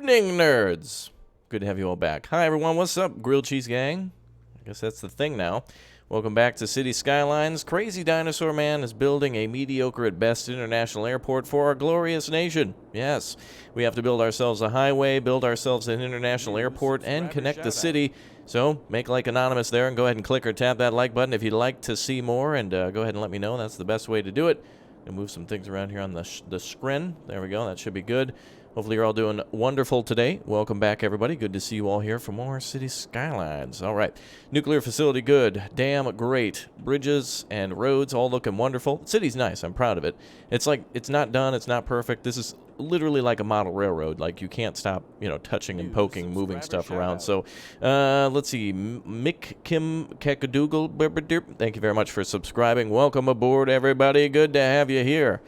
evening, nerds. Good to have you all back. Hi, everyone. What's up, Grilled Cheese Gang? I guess that's the thing now. Welcome back to City Skylines. Crazy Dinosaur Man is building a mediocre at best international airport for our glorious nation. Yes, we have to build ourselves a highway, build ourselves an international airport, and connect the city. So make like anonymous there and go ahead and click or tap that like button if you'd like to see more, and go ahead and let me know. That's the best way to do it. And move some things around here on the screen. There we go. That should be good. Hopefully you're all doing wonderful today. Welcome back, everybody. Good to see you all here for more City Skylines. All right. Nuclear facility, good. Dam, great. Bridges and roads all looking wonderful. The city's nice. I'm proud of it. It's like, it's not done. It's not perfect. This is literally like a model railroad. Like, you can't stop, you know, touching and poking, moving stuff around. So, let's see. Mick Kim Kekadoodle. Thank you very much for subscribing. Welcome aboard, everybody. Good to have you here.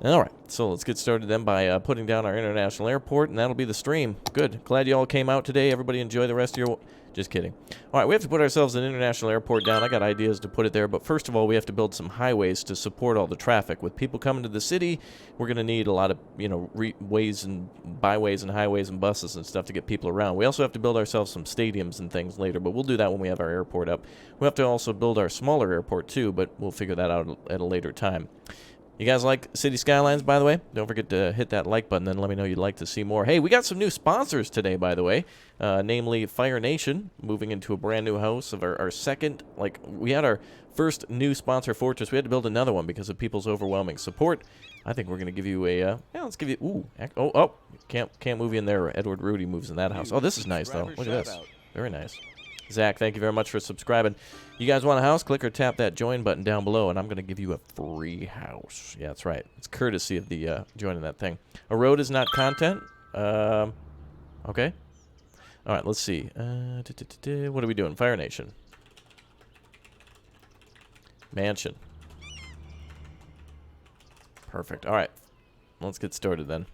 All right, so let's get started then by putting down our international airport, and that'll be the stream. Good. Glad you all came out today. Everybody enjoy the rest of your... Just kidding. All right, we have to put ourselves an international airport down. I got ideas to put it there, but first of all, we have to build some highways to support all the traffic. With people coming to the city, we're going to need a lot of, you know, ways and byways and highways and buses and stuff to get people around. We also have to build ourselves some stadiums and things later, but we'll do that when we have our airport up. We have to also build our smaller airport too, but we'll figure that out at a later time. You guys like City Skylines, by the way? Don't forget to hit that like button, then let me know you'd like to see more. Hey, we got some new sponsors today, by the way, namely Fire Nation, moving into a brand new house of our second, like, we had our first new sponsor, Fortress. We had to build another one because of people's overwhelming support. I think we're going to give you a, yeah, let's give you, ooh, can't move you in there. Edward Rudy moves in that house. Oh, this is nice, though. Look at this. Very nice. Zach, thank you very much for subscribing. You guys want a house? Click or tap that join button down below, and I'm going to give you a free house. Yeah, that's right. It's courtesy of the joining that thing. A road is not content. Okay. All right, let's see. What are we doing? Fire Nation. Mansion. Perfect. All right. Let's get started then.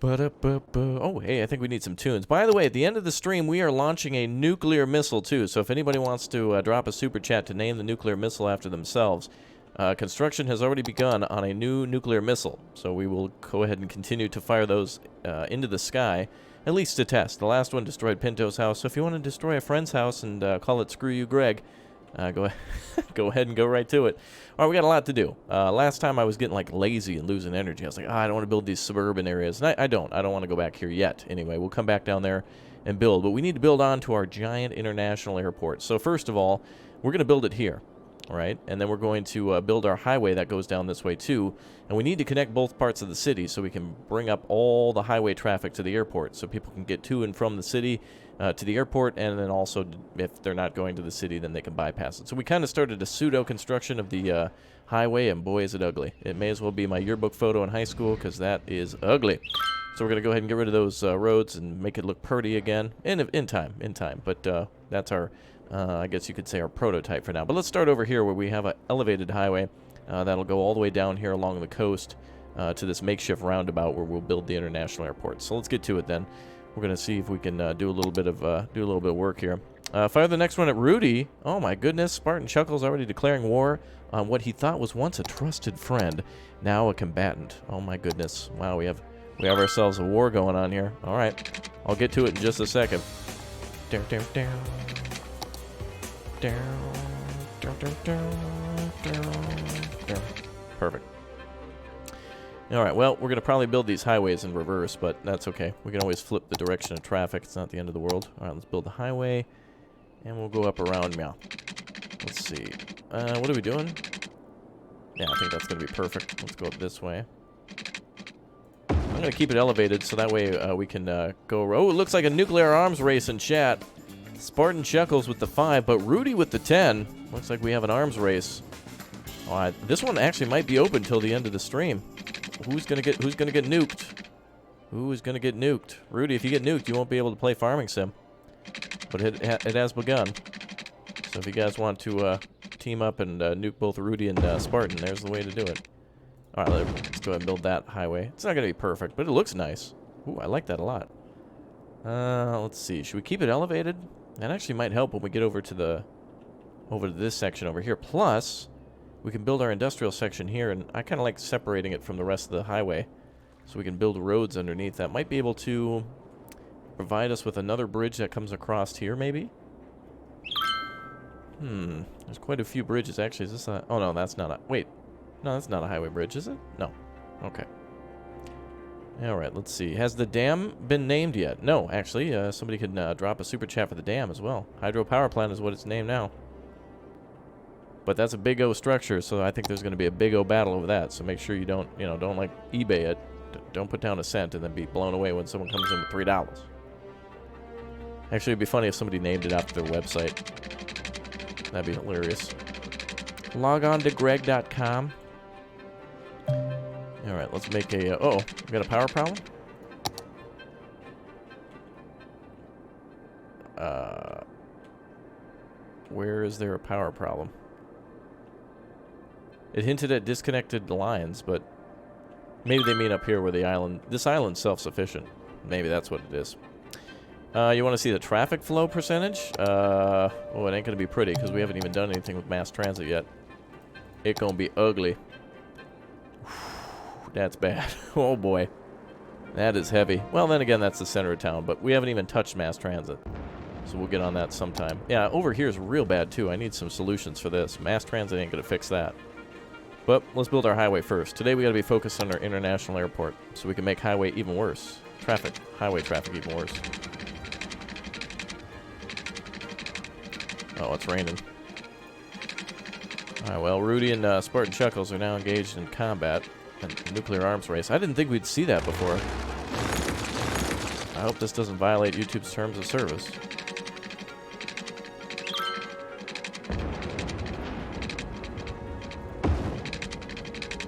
Oh, hey, I think we need some tunes. By the way, at the end of the stream, we are launching a nuclear missile, too. So if anybody wants to drop a super chat to name the nuclear missile after themselves, construction has already begun on a new nuclear missile. So we will go ahead and continue to fire those into the sky, at least to test. The last one destroyed Pinto's house. So if you want to destroy a friend's house and call it Screw You Greg, go ahead and go right to it. All right, we got a lot to do. Last time I was getting like lazy and losing energy. I was like, I don't want to build these suburban areas. And I don't want to go back here yet. Anyway, we'll come back down there and build. But we need to build on to our giant international airport. So first of all, we're going to build it here. All right, and then we're going to build our highway that goes down this way too. And we need to connect both parts of the city so we can bring up all the highway traffic to the airport so people can get to and from the city to the airport, and then also if they're not going to the city, then they can bypass it. So we kind of started a pseudo construction of the highway, and boy is it ugly. It may as well be my yearbook photo in high school because that is ugly. So we're going to go ahead and get rid of those roads and make it look pretty again in time. But that's our, I guess you could say, our prototype for now. But let's start over here where we have an elevated highway that'll go all the way down here along the coast to this makeshift roundabout where we'll build the international airport. So let's get to it then. We're going to see if we can do a little bit of work here. Fire the next one at Rudy. Oh my goodness, Spartan Chuckles already declaring war on what he thought was once a trusted friend, now a combatant. Oh my goodness. Wow, we have ourselves a war going on here. All right, I'll get to it in just a second. Perfect. All right, well, we're going to probably build these highways in reverse, but that's okay. We can always flip the direction of traffic. It's not the end of the world. All right, let's build the highway, and we'll go up around now. Let's see. What are we doing? Yeah, I think that's going to be perfect. Let's go up this way. I'm going to keep it elevated so that way we can go... Oh, it looks like a nuclear arms race in chat. Spartan Chuckles with the 5, but Rudy with the 10. Looks like we have an arms race. All right, this one actually might be open till the end of the stream. Who's gonna get nuked? Who is gonna get nuked? Rudy, if you get nuked, you won't be able to play Farming Sim. But it has begun. So if you guys want to team up and nuke both Rudy and Spartan, there's the way to do it. All right, let's go ahead and build that highway. It's not gonna be perfect, but it looks nice. Ooh, I like that a lot. Let's see. Should we keep it elevated? That actually might help when we get over to this section over here. Plus, we can build our industrial section here, and I kind of like separating it from the rest of the highway so we can build roads underneath that. Might be able to provide us with another bridge that comes across here, maybe? There's quite a few bridges. Actually, is this a... Oh, no, that's not a... Wait. No, that's not a highway bridge, is it? No. Okay. Alright, let's see. Has the dam been named yet? No, actually. Somebody could drop a super chat for the dam as well. Hydropower plant is what it's named now. But that's a big O structure, so I think there's going to be a big O battle over that. So make sure you don't, you know, don't like eBay it. Don't put down a cent and then be blown away when someone comes in with $3. Actually, it'd be funny if somebody named it after their website. That'd be hilarious. Log on to greg.com. Alright, let's make a... oh, we got a power problem? Where is there a power problem? It hinted at disconnected lines, but maybe they mean up here where the island... This island's self-sufficient. Maybe that's what it is. You want to see the traffic flow percentage? Oh, it ain't going to be pretty because we haven't even done anything with mass transit yet. It's going to be ugly. That's bad. Oh, boy. That is heavy. Well, then again, that's the center of town, but we haven't even touched mass transit. So we'll get on that sometime. Yeah, over here is real bad, too. I need some solutions for this. Mass transit ain't going to fix that. But let's build our highway first. Today we got to be focused on our international airport so we can make highway even worse. Highway traffic even worse. Oh, it's raining. Alright, well, Rudy and Spartan Chuckles are now engaged in combat and nuclear arms race. I didn't think we'd see that before. I hope this doesn't violate YouTube's terms of service.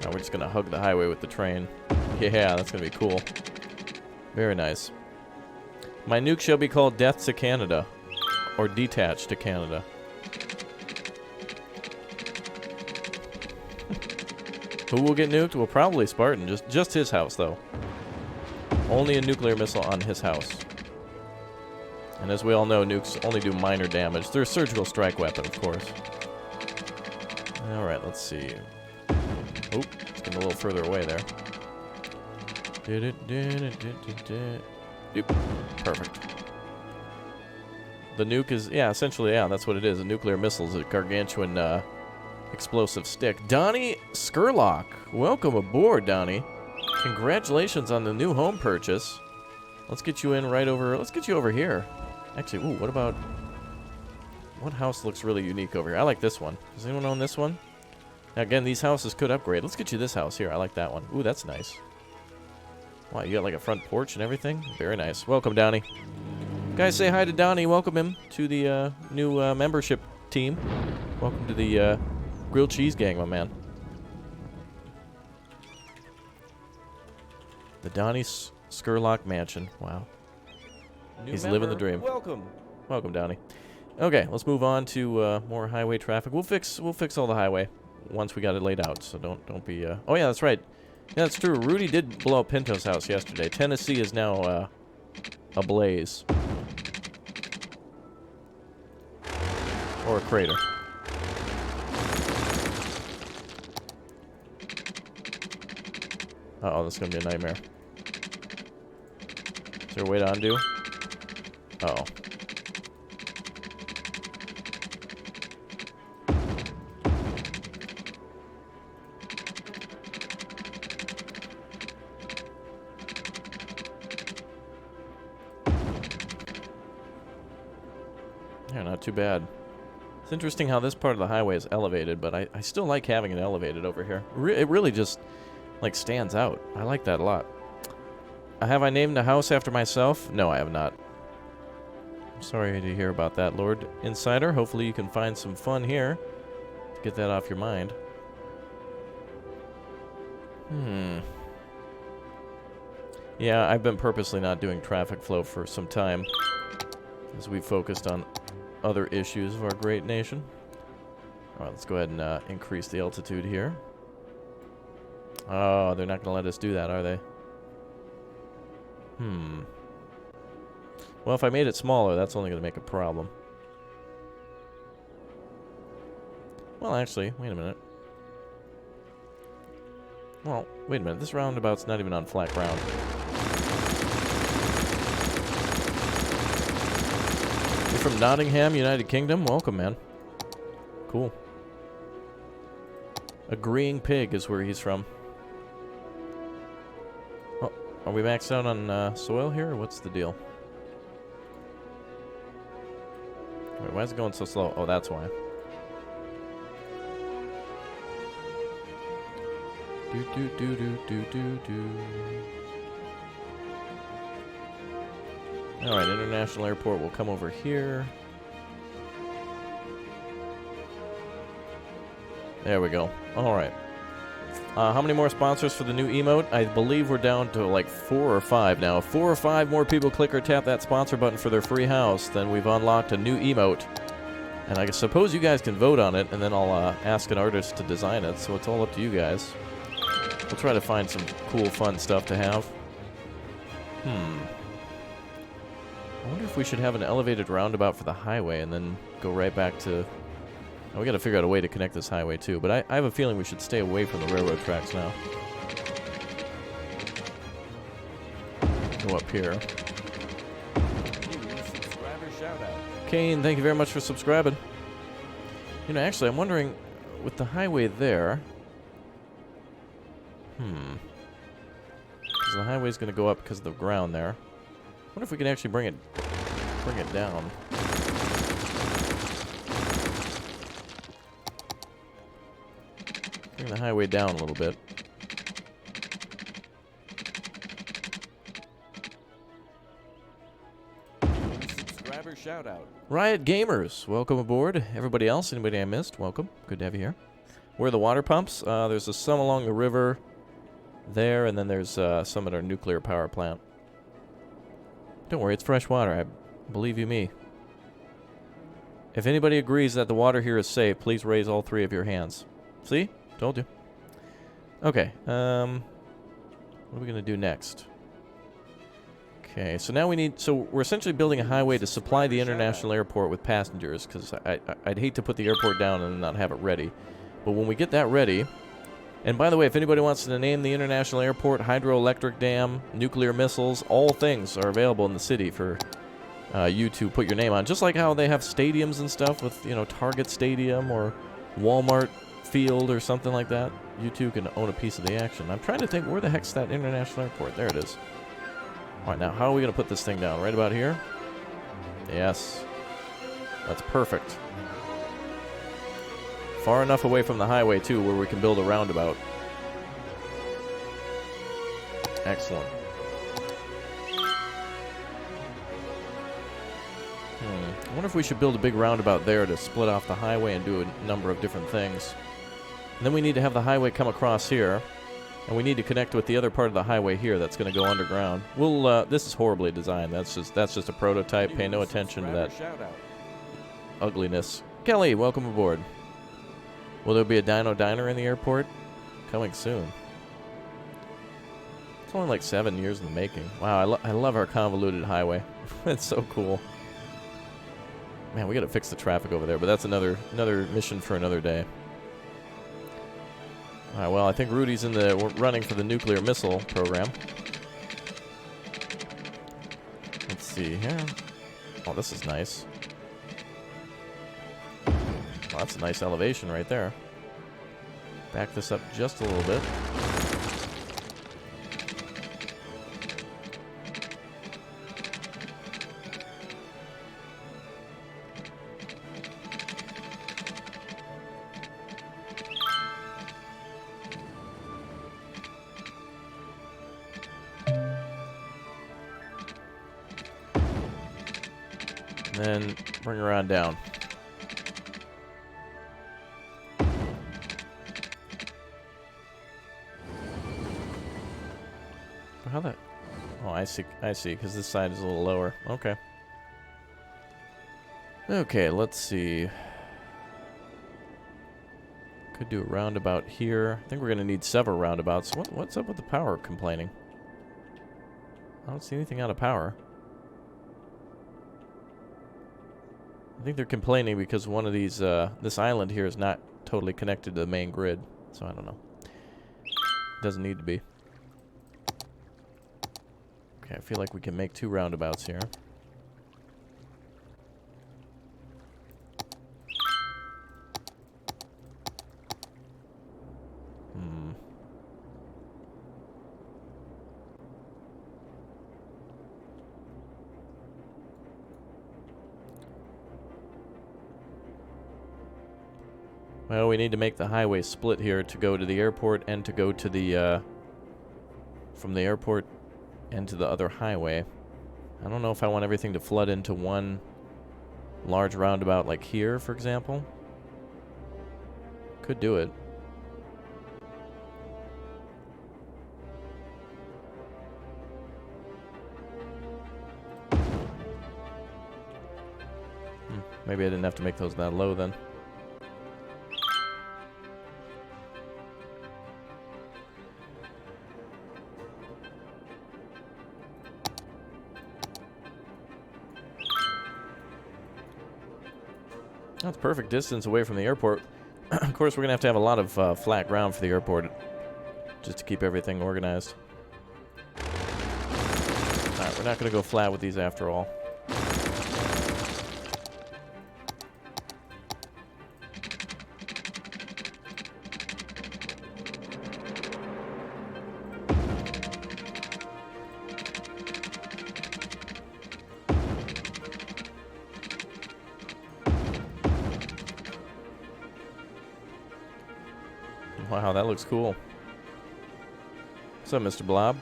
Now we're just going to hug the highway with the train. Yeah, that's going to be cool. Very nice. My nuke shall be called Death to Canada. Or Detached to Canada. Who will get nuked? Well, probably Spartan. Just his house, though. Only a nuclear missile on his house. And as we all know, nukes only do minor damage. They're a surgical strike weapon, of course. Alright, let's see. Oh, it's getting a little further away there. Perfect. The nuke is, yeah, essentially, yeah, that's what it is. A nuclear missile is a gargantuan explosive stick. Donnie Skurlock, welcome aboard, Donnie. Congratulations on the new home purchase. Let's get you in right over, let's get you over here. Actually, ooh, what about, what house looks really unique over here? I like this one. Does anyone own this one? Now, again, these houses could upgrade. Let's get you this house here. I like that one. Ooh, that's nice. Wow, you got like a front porch and everything? Very nice. Welcome, Donnie. Guys, say hi to Donnie. Welcome him to the new membership team. Welcome to the grilled cheese gang, my man. The Donnie Skurlock Mansion. Wow. He's living the dream. Welcome. Welcome, Donnie. Okay, let's move on to more highway traffic. We'll fix all the highway once we got it laid out. So don't be. Oh yeah, that's right. Yeah, that's true. Rudy did blow up Pinto's house yesterday. Tennessee is now ablaze. Or a crater. Uh-oh, this is going to be a nightmare. Is there a way to undo? Uh-oh. Yeah, not too bad. It's interesting how this part of the highway is elevated, but I still like having it elevated over here. It really just, like, stands out. I like that a lot. Have I named the house after myself? No, I have not. I'm sorry to hear about that, Lord Insider. Hopefully you can find some fun here to get that off your mind. Yeah, I've been purposely not doing traffic flow for some time as we focused on other issues of our great nation. Alright, let's go ahead and increase the altitude here. Oh, they're not going to let us do that, are they? Well, if I made it smaller, that's only going to make a problem. Well, actually, wait a minute. Well, wait a minute. This roundabout's not even on flat ground. from Nottingham, United Kingdom. Welcome, man. Cool. Agreeing Pig is where he's from. Oh, are we maxed out on soil here, or what's the deal? Wait, why is it going so slow? Oh, that's why. Do do do do do do do. Alright, International Airport will come over here. There we go. Alright. How many more sponsors for the new emote? I believe we're down to like 4 or 5 now. If 4 or 5 more people click or tap that sponsor button for their free house, then we've unlocked a new emote. And I suppose you guys can vote on it, and then I'll ask an artist to design it, so it's all up to you guys. We'll try to find some cool, fun stuff to have. I wonder if we should have an elevated roundabout for the highway and then go right back to... Oh, we gotta figure out a way to connect this highway too, but I have a feeling we should stay away from the railroad tracks now. Go up here. Kane, thank you very much for subscribing. You know, actually, I'm wondering, with the highway there... Because the highway's gonna go up because of the ground there. I wonder if we can actually bring it down. Bring the highway down a little bit. Subscriber shout out. Riot Gamers, welcome aboard. Everybody else, anybody I missed, welcome. Good to have you here. Where are the water pumps? There's some along the river there, and then there's some at our nuclear power plant. Don't worry, it's fresh water. I believe you me. If anybody agrees that the water here is safe, please raise all 3 of your hands. See? Told you. Okay. What are we going to do next? Okay, so now we need... So we're essentially building a highway to supply the international airport with passengers, because I'd hate to put the airport down and not have it ready. But when we get that ready... And by the way, if anybody wants to name the international airport, hydroelectric dam, nuclear missiles, all things are available in the city for you to put your name on. Just like how they have stadiums and stuff with, you know, Target Stadium or Walmart Field or something like that. You too can own a piece of the action. I'm trying to think, where the heck's that international airport? There it is. All right, now how are we going to put this thing down? Right about here? Yes. That's perfect. Far enough away from the highway, too, where we can build a roundabout. Excellent. I wonder if we should build a big roundabout there to split off the highway and do a number of different things. And then we need to have the highway come across here. And we need to connect with the other part of the highway here that's going to go underground. We'll, this is horribly designed. That's just a prototype. Pay no attention to that ugliness. Kelly, welcome aboard. Will there be a Dino Diner in the airport? Coming soon. It's only like 7 years in the making. Wow, I love our convoluted highway. It's so cool. Man, we gotta fix the traffic over there, but that's another mission for another day. Alright, well, I think Rudy's in the running for the nuclear missile program. Let's see here. Oh, this is nice. Well, that's a nice elevation right there. Back this up just a little bit. And then bring her on down. How that? Oh, I see, because this side is a little lower. Okay. Okay, let's see. Could do a roundabout here. I think we're going to need several roundabouts. What's up with the power complaining? I don't see anything out of power. I think they're complaining because one of these, this island here is not totally connected to the main grid. So I don't know. Doesn't need to be. Okay, I feel like we can make 2 roundabouts here. Well, we need to make the highway split here to go to the airport and to go to the, from the airport and to the other highway. I don't know if I want everything to flood into one large roundabout like here, for example. Could do it. Maybe I didn't have to make those that low then. That's perfect distance away from the airport. Of course, we're going to have a lot of flat ground for the airport just to keep everything organized. Alright, we're not going to go flat with these after all. Wow, that looks cool. What's up, Mr. Blob?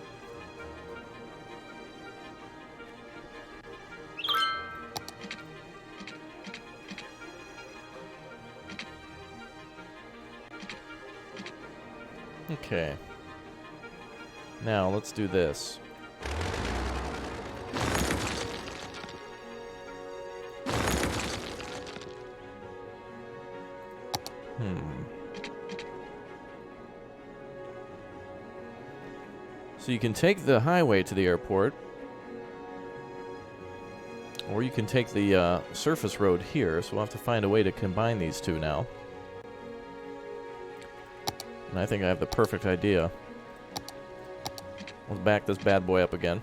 Okay. Now, let's do this. So you can take the highway to the airport, or you can take the surface road here, so we'll have to find a way to combine these two now. And I think I have the perfect idea. Let's back this bad boy up again.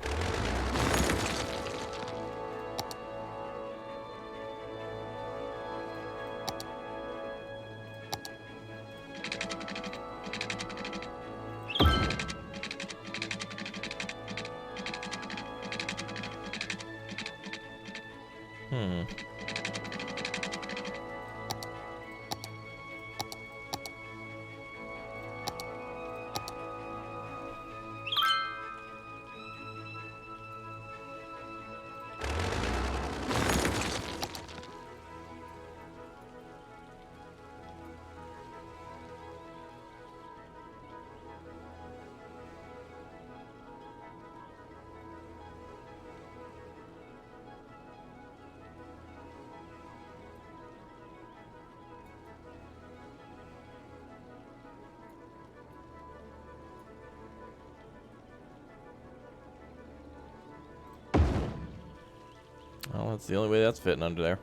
Well, that's the only way that's fitting under there.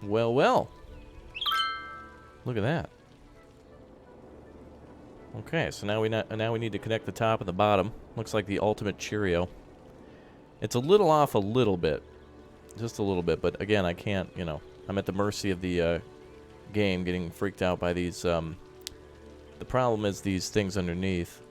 Well, well. Look at that. Okay, so now we need to connect the top and the bottom. Looks like the ultimate Cheerio. It's a little off a little bit. Just a little bit, but again, I can't, you know, I'm at the mercy of the game getting freaked out by these, the problem is these things underneath.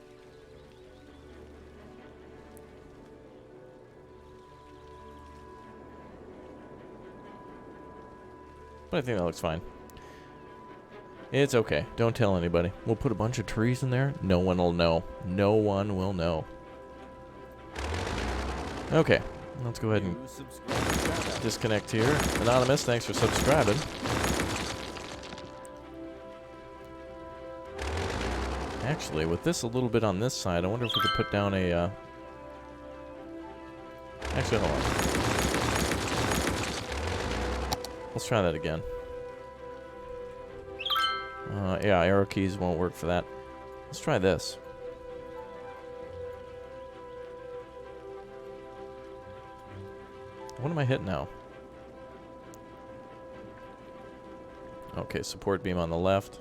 But I think that looks fine. It's okay. Don't tell anybody. We'll put a bunch of trees in there. No one will know. No one will know. Okay. Let's go ahead and disconnect here. Anonymous, thanks for subscribing. Actually, with this a little bit on this side, I wonder if we could put down a... Actually, hold on. Let's try that again. Yeah, arrow keys won't work for that. Let's try this. What am I hitting now? Okay, support beam on the left.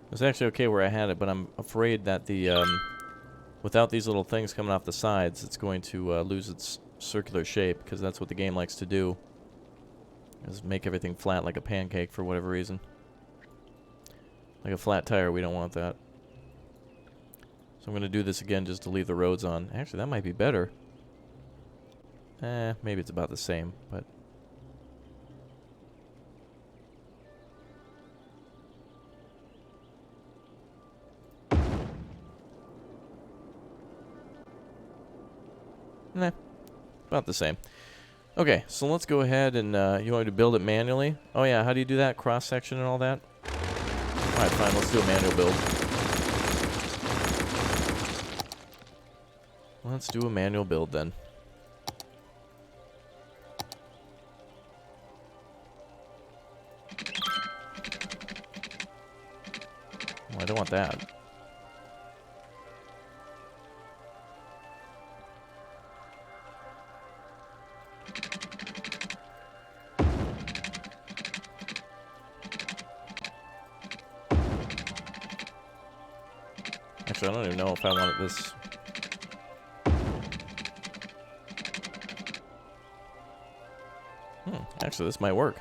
It was actually okay where I had it, but I'm afraid that the without these little things coming off the sides, it's going to lose its circular shape, because that's what the game likes to do, is make everything flat like a pancake for whatever reason. Like a flat tire, we don't want that. So I'm going to do this again just to leave the roads on. Actually, that might be better. Maybe it's about the same, but... Nah, about the same. Okay, so let's go ahead and, you want me to build it manually? Oh yeah, how do you do that? Cross-section and all that? Alright, fine, let's do a manual build. Let's do a manual build then. Well, I don't want that. Actually, I don't even know if I wanted this. Actually, this might work.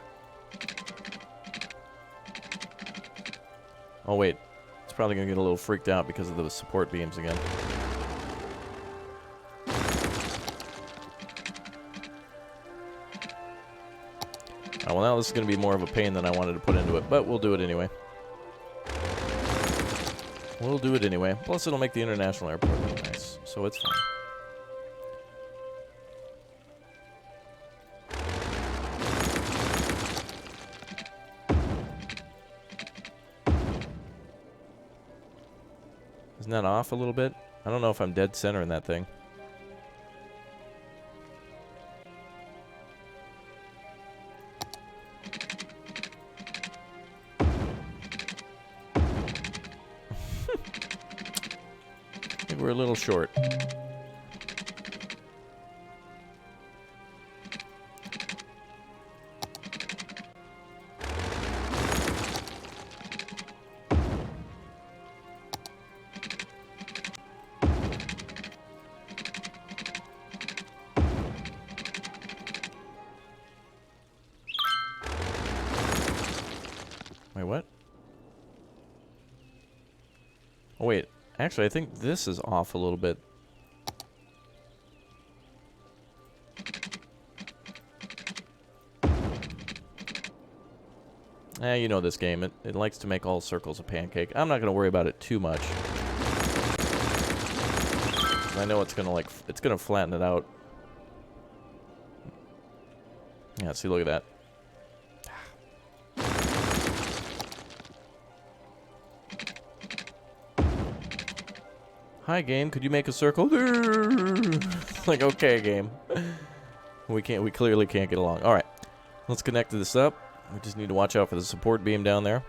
Oh, wait. It's probably going to get a little freaked out because of those support beams again. Oh, well, now this is going to be more of a pain than I wanted to put into it, but we'll do it anyway. We'll do it anyway. Plus, it'll make the international airport look nice, so it's fine. Isn't that off a little bit? I don't know if I'm dead center in that thing. I think we're a little short. Wait, what? Oh, wait. Actually, I think this is off a little bit. You know this game. It likes to make all circles a pancake. I'm not going to worry about it too much. I know it's going to, it's going to flatten it out. Yeah, see, look at that. Hi, game. Could you make a circle? Like, okay, game. We clearly can't get along. All right. Let's connect this up. We just need to watch out for the support beam down there.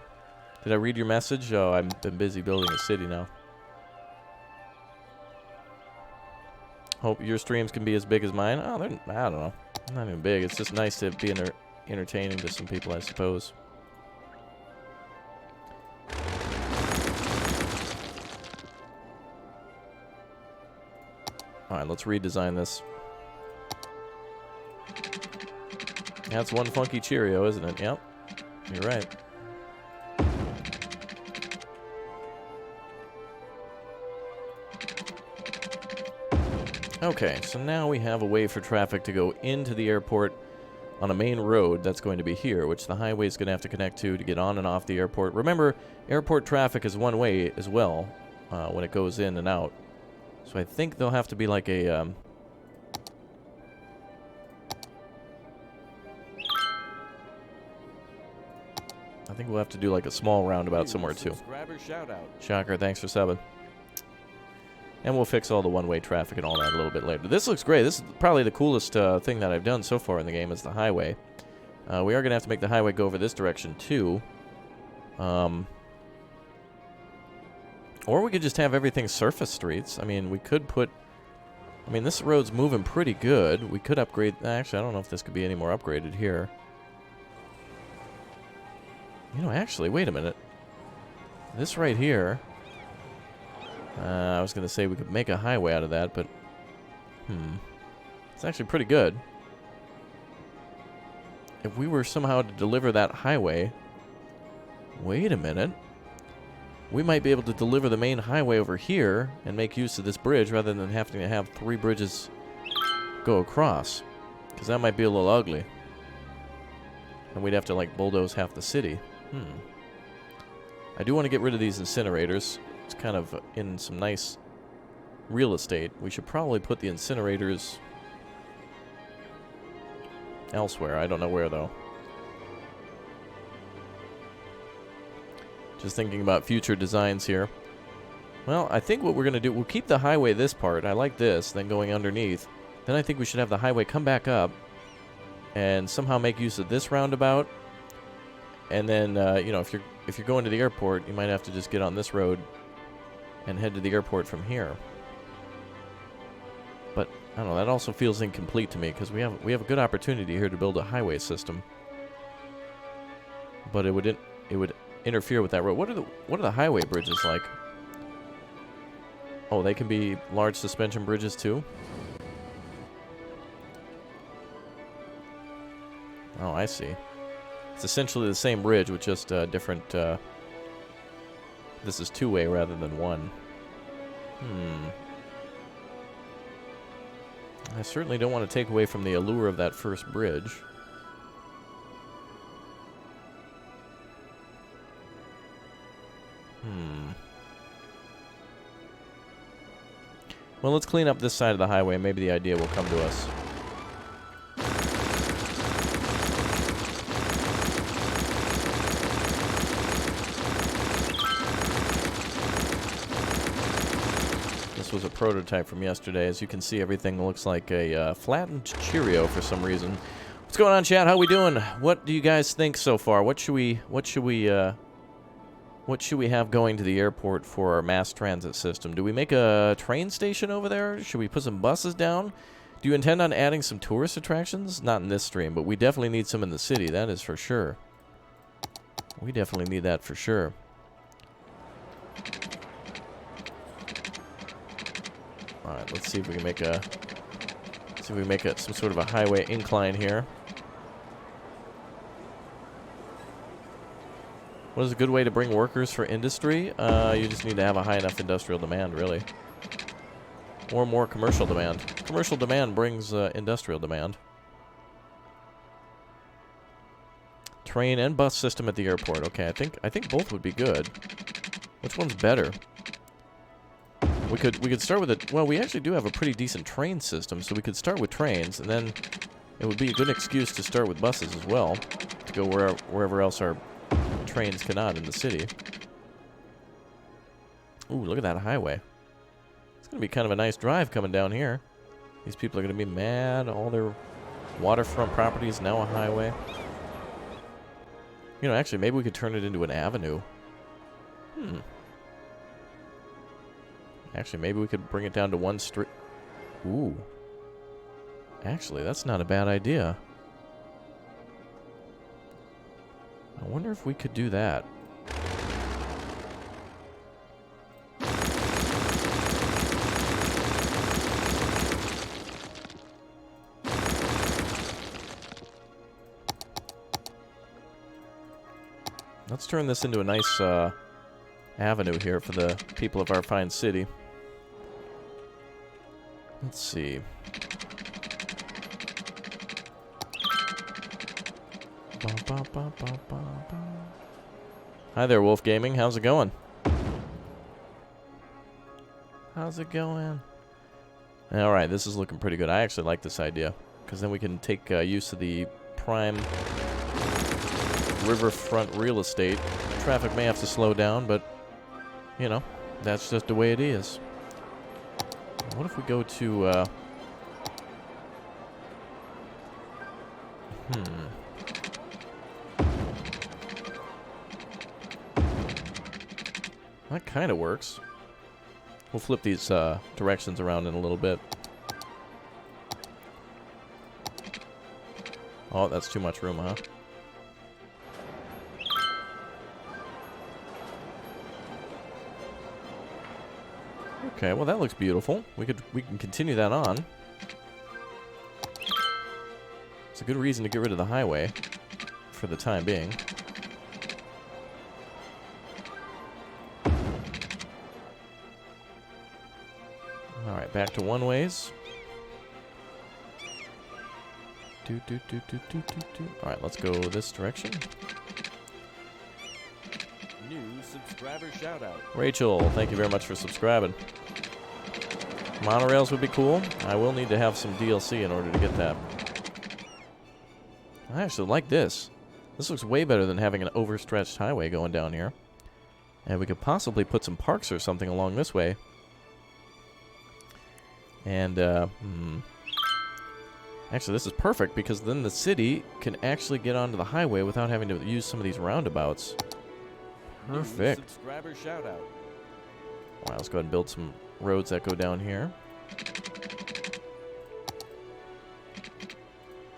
Did I read your message? Oh, I've been busy building a city now. Hope your streams can be as big as mine. Oh, I don't know. Not even big. It's just nice to be entertaining to some people, I suppose. Alright, let's redesign this. That's one funky Cheerio, isn't it? Yep. You're right. Okay, so now we have a way for traffic to go into the airport on a main road that's going to be here, which the highway is going to have to connect to get on and off the airport. Remember, airport traffic is one way as well when it goes in and out. So I think there'll have to be like a... I think we'll have to do like a small roundabout somewhere too. Shocker, thanks for subbing. And we'll fix all the one-way traffic and all that a little bit later. This looks great. This is probably the coolest thing that I've done so far in the game is the highway. We are going to have to make the highway go over this direction too. Or we could just have everything surface streets. I mean, we could put... I mean, this road's moving pretty good. We could upgrade... Actually, I don't know if this could be any more upgraded here. You know, actually, wait a minute. This right here... I was going to say we could make a highway out of that, but... It's actually pretty good. If we were somehow to deliver that highway... Wait a minute. We might be able to deliver the main highway over here and make use of this bridge rather than having to have 3 bridges go across. Because that might be a little ugly. And we'd have to, like, bulldoze half the city. I do want to get rid of these incinerators. It's kind of in some nice real estate. We should probably put the incinerators elsewhere. I don't know where, though. Just thinking about future designs here. Well, I think what we're going to do, we'll keep the highway this part. I like this, then going underneath. Then I think we should have the highway come back up and somehow make use of this roundabout. And then, you know, if you're going to the airport, you might have to just get on this road and head to the airport from here. But I don't know, that also feels incomplete to me because we have a good opportunity here to build a highway system. But it would interfere with that road. What are the highway bridges like? Oh, they can be large suspension bridges too? Oh, I see. It's essentially the same bridge with just different... this is 2-way rather than 1. I certainly don't want to take away from the allure of that first bridge. Well, let's clean up this side of the highway. Maybe the idea will come to us. This was a prototype from yesterday. As you can see, everything looks like a flattened Cheerio for some reason. What's going on, chat? How we doing? What do you guys think so far? What should we have going to the airport for our mass transit system? Do we make a train station over there? Should we put some buses down? Do you intend on adding some tourist attractions? Not in this stream, but we definitely need some in the city. That is for sure. We definitely need that for sure. Alright, let's see if we can make some sort of a highway incline here. What is a good way to bring workers for industry? You just need to have a high enough industrial demand, really. Or more commercial demand. Commercial demand brings industrial demand. Train and bus system at the airport. Okay, I think both would be good. Which one's better? We could start with it. Well, we actually do have a pretty decent train system, so we could start with trains, and then it would be a good excuse to start with buses as well, to go wherever else our trains cannot in the city. Ooh, look at that highway. It's going to be kind of a nice drive coming down here. These people are going to be mad. All their waterfront properties now a highway. You know, actually, maybe we could turn it into an avenue. Actually, maybe we could bring it down to one street. Ooh. Actually, that's not a bad idea. I wonder if we could do that. Let's turn this into a nice avenue here for the people of our fine city. Let's see. Hi there, Wolf Gaming. How's it going? How's it going? Alright, this is looking pretty good. I actually like this idea, because then we can take use of the prime riverfront real estate. Traffic may have to slow down, but, you know, that's just the way it is. What if we go to, That kind of works. We'll flip these directions around in a little bit. Oh, that's too much room, huh? Okay, well that looks beautiful. We can continue that on. It's a good reason to get rid of the highway for the time being. All right, back to one ways. All right, let's go this direction. New subscriber shout out. Rachel, thank you very much for subscribing. Monorails would be cool. I will need to have some DLC in order to get that. I actually like this. This looks way better than having an overstretched highway going down here. And we could possibly put some parks or something along this way. And, actually, this is perfect because then the city can actually get onto the highway without having to use some of these roundabouts. Perfect. New subscriber shout out. All right, let's go ahead and build some roads that go down here.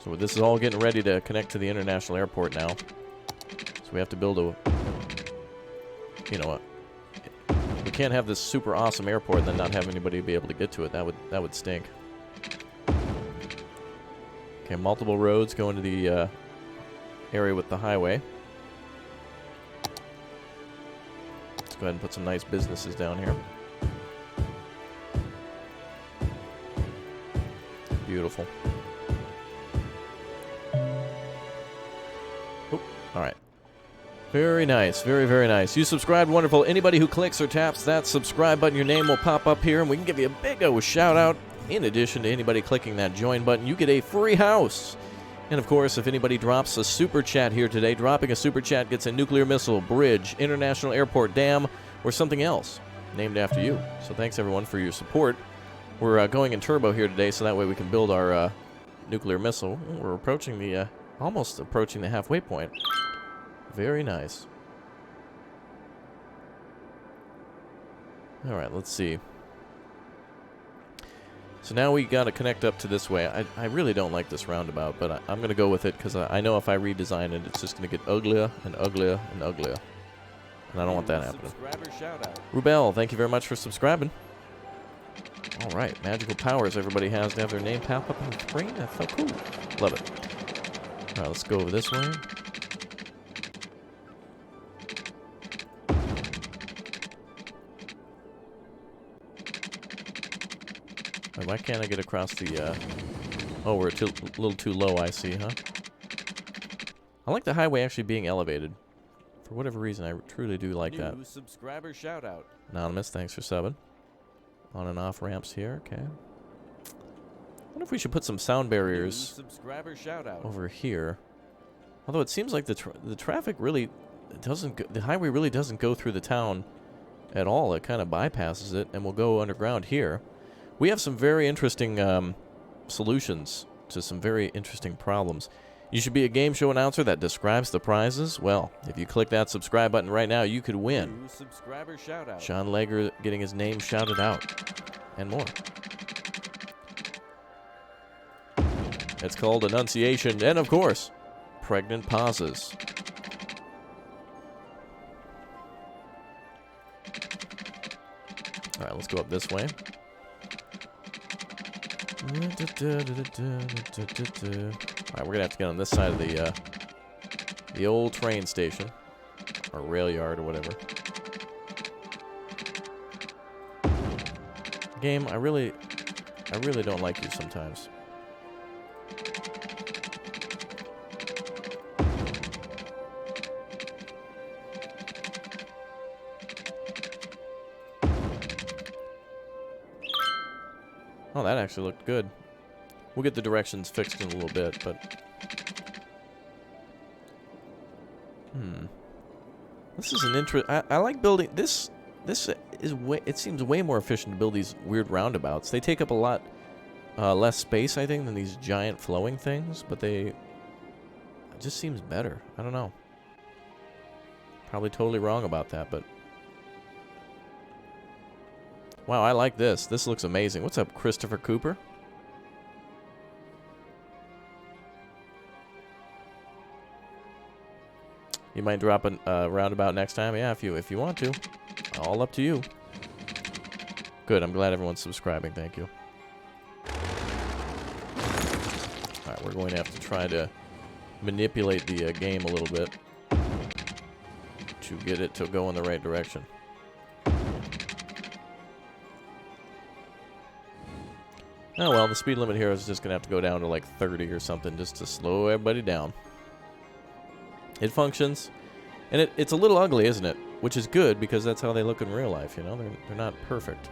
So this is all getting ready to connect to the international airport now. So we have to build a, you know, we can't have this super awesome airport and then not have anybody be able to get to it. That would stink. Okay, multiple roads go into the area with the highway. Let's go ahead and put some nice businesses down here. Beautiful. Oh, all right. Very nice. Very, very nice. You subscribed. Wonderful. Anybody who clicks or taps that subscribe button, your name will pop up here, and we can give you a big shout out. In addition to anybody clicking that join button, you get a free house. And of course, if anybody drops a super chat here today, dropping a super chat gets a nuclear missile, bridge, international airport, dam, or something else named after you. So thanks everyone for your support. We're going in turbo here today, so that way we can build our nuclear missile. We're approaching the almost approaching the halfway point. Very nice. All right, let's see. So now we got to connect up to this way. I really don't like this roundabout, but I'm going to go with it because I know if I redesign it, it's just going to get uglier and uglier and uglier. And I don't want that happening. Rubel, thank you very much for subscribing. All right, magical powers everybody has to have their name pop up on the screen. That felt cool. Love it. All right, let's go over this way. Why can't I get across the, oh, we're a little too low, I see, huh? I like the highway actually being elevated. For whatever reason, I truly do like that. Subscriber shout out. Anonymous, thanks for subbing. On and off ramps here, okay. I wonder if we should put some sound barriers subscriber shout out over here. Although it seems like the traffic really doesn't, the highway really doesn't go through the town at all. It kind of bypasses it and will go underground here. We have some very interesting solutions to some very interesting problems. You should be a game show announcer that describes the prizes. Well, if you click that subscribe button right now, you could win. New subscriber shout out. Sean Lager getting his name shouted out. And more. It's called Annunciation. And, of course, Pregnant Pauses. All right, let's go up this way. Alright, we're gonna have to get on this side of the old train station. Or rail yard or whatever. Game, I really don't like you sometimes. Oh, that actually looked good. We'll get the directions fixed in a little bit, but... This is an I like building... This is way... It seems way more efficient to build these weird roundabouts. They take up a lot less space, I think, than these giant flowing things, but they... It just seems better. I don't know. Probably totally wrong about that, but... Wow, I like this. This looks amazing. What's up, Christopher Cooper? You might drop a roundabout next time. Yeah, if you want to. All up to you. Good, I'm glad everyone's subscribing. Thank you. Alright, we're going to have to try to manipulate the game a little bit to get it to go in the right direction. Oh well, the speed limit here is just going to have to go down to like 30 or something just to slow everybody down. It functions, and it's a little ugly, isn't it? Which is good, because that's how they look in real life, you know? They're not perfect.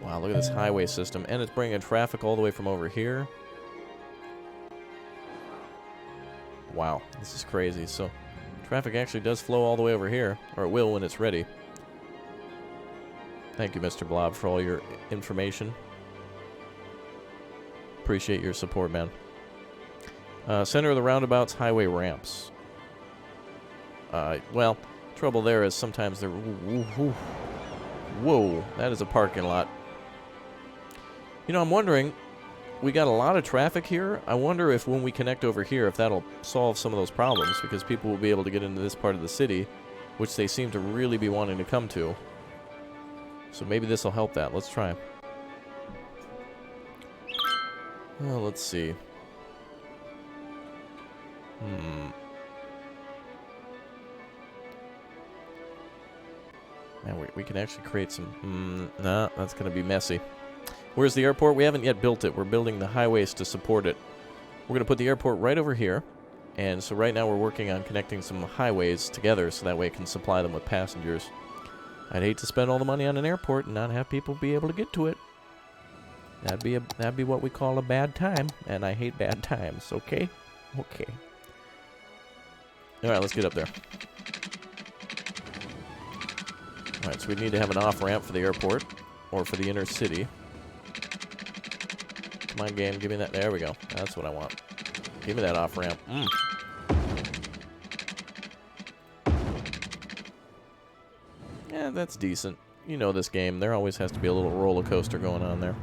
Wow, look at this highway system, and it's bringing traffic all the way from over here. Wow, this is crazy. So, traffic actually does flow all the way over here, or it will when it's ready. Thank you, Mr. Blob, for all your information. Appreciate your support, man. Center of the roundabouts, highway ramps. Well, trouble there is sometimes they're... Whoa, that is a parking lot. You know, I'm wondering, we got a lot of traffic here. I wonder if when we connect over here, if that'll solve some of those problems, because people will be able to get into this part of the city, which they seem to really be wanting to come to. So maybe this will help that. Let's try. Well, let's see. Man, we can actually create some... nah, that's going to be messy. Where's the airport? We haven't yet built it. We're building the highways to support it. We're going to put the airport right over here. And so right now we're working on connecting some highways together so that way it can supply them with passengers. I'd hate to spend all the money on an airport and not have people be able to get to it. That'd be what we call a bad time, and I hate bad times, okay? Okay. Alright, let's get up there. Alright, so we need to have an off-ramp for the airport, or for the inner city. Come on, game, give me that. There we go. That's what I want. Give me that off-ramp. Yeah, that's decent. You know this game. There always has to be a little roller coaster going on there.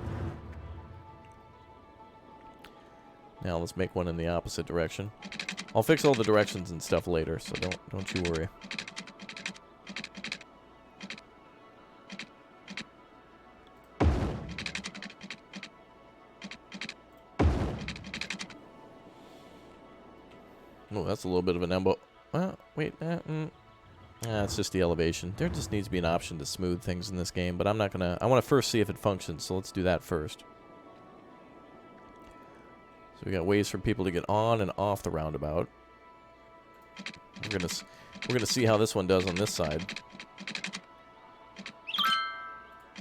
Now let's make one in the opposite direction. I'll fix all the directions and stuff later, so don't you worry. Oh, that's a little bit of an embo. Wait, it's just the elevation. There just needs to be an option to smooth things in this game, but I'm not gonna... I want to first see if it functions, so let's do that first. So we got ways for people to get on and off the roundabout. We're gonna see how this one does on this side.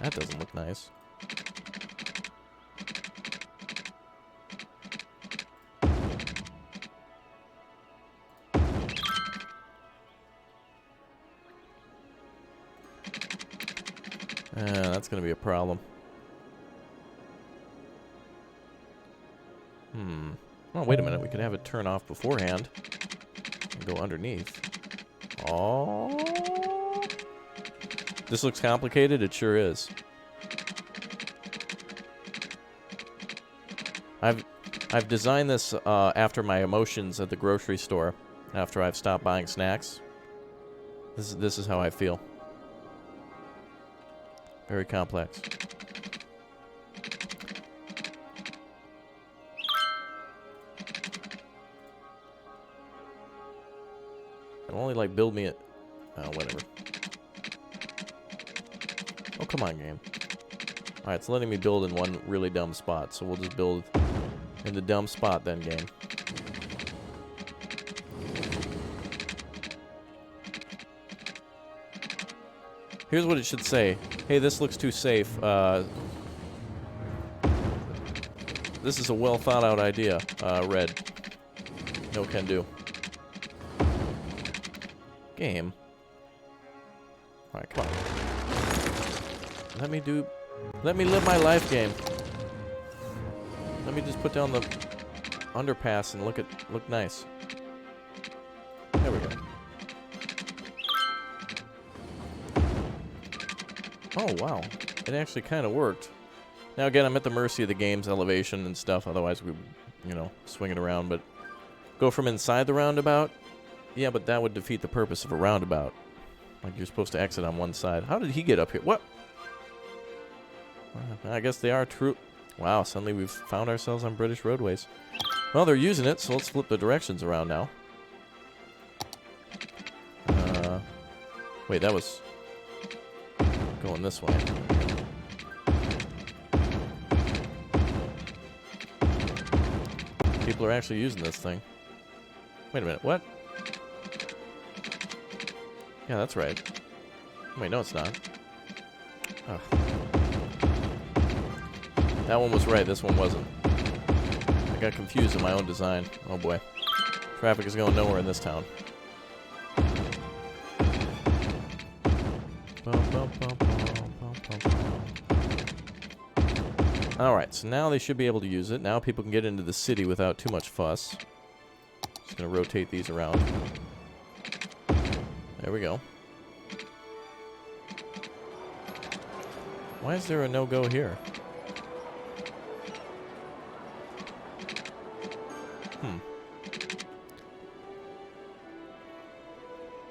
That doesn't look nice. That's gonna be a problem. Oh, wait a minute. We could have it turn off beforehand and go underneath. Oh. This looks complicated. It sure is. I've designed this after my emotions at the grocery store after I've stopped buying snacks. This is how I feel. Very complex. It'll only like build me at... oh, whatever. Oh, come on, game. Alright, it's letting me build in one really dumb spot, so we'll just build in the dumb spot then, game. Here's what it should say. Hey, this looks too safe. This is a well thought out idea. Red. No can do. Game. Alright, come on. Let me live my life, game. Let me just put down the underpass and look nice. There we go. Oh, wow. It actually kind of worked. Now, again, I'm at the mercy of the game's elevation and stuff. Otherwise, we, swing it around. But go from inside the roundabout? Yeah, but that would defeat the purpose of a roundabout. Like, you're supposed to exit on one side. How did he get up here? What? I guess they are true. Wow, suddenly we've found ourselves on British roadways. Well, they're using it, so let's flip the directions around now. Wait, that was going this way. People are actually using this thing. Wait a minute, what? Yeah, that's right. Wait, no, it's not. Oh. That one was right, this one wasn't. I got confused in my own design. Oh boy. Traffic is going nowhere in this town. Alright, so now they should be able to use it. Now people can get into the city without too much fuss. Just gonna rotate these around. There we go. Why is there a no-go here?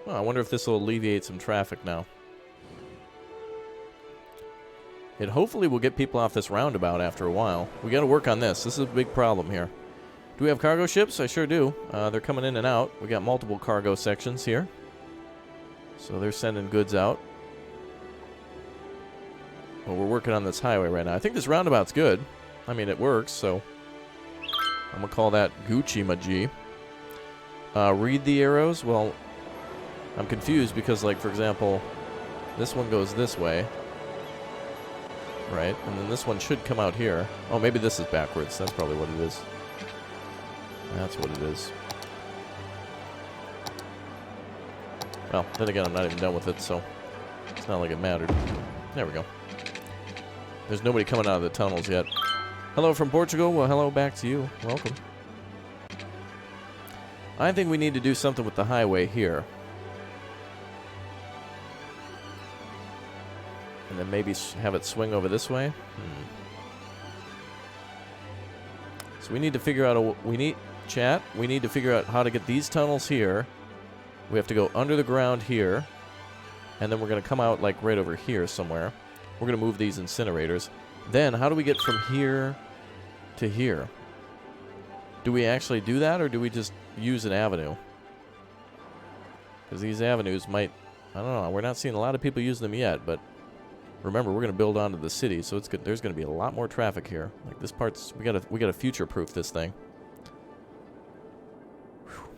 Well, I wonder if this will alleviate some traffic now. It hopefully will get people off this roundabout after a while. We got to work on this. This is a big problem here. Do we have cargo ships? I sure do. They're coming in and out. We got multiple cargo sections here. So they're sending goods out. Well, we're working on this highway right now. I think this roundabout's good. I mean, it works, so I'm going to call that Gucci Maji. Read the arrows? Well, I'm confused because, like, for example, this one goes this way. Right? And then this one should come out here. Oh, maybe this is backwards. That's probably what it is. That's what it is. Well, then again, I'm not even done with it, so it's not like it mattered. There we go. There's nobody coming out of the tunnels yet. Hello from Portugal. Well, hello back to you. Welcome. I think we need to do something with the highway here. And then maybe have it swing over this way. So we need to figure out we need to figure out how to get these tunnels here. We have to go under the ground here. And then we're going to come out like right over here somewhere. We're going to move these incinerators. Then how do we get from here to here? Do we actually do that, or do we just use an avenue? Because these avenues might, I don't know, we're not seeing a lot of people using them yet, but remember, we're going to build onto the city, so it's good. There's going to be a lot more traffic here. Like this part's, we gotta future-proof this thing. Whew.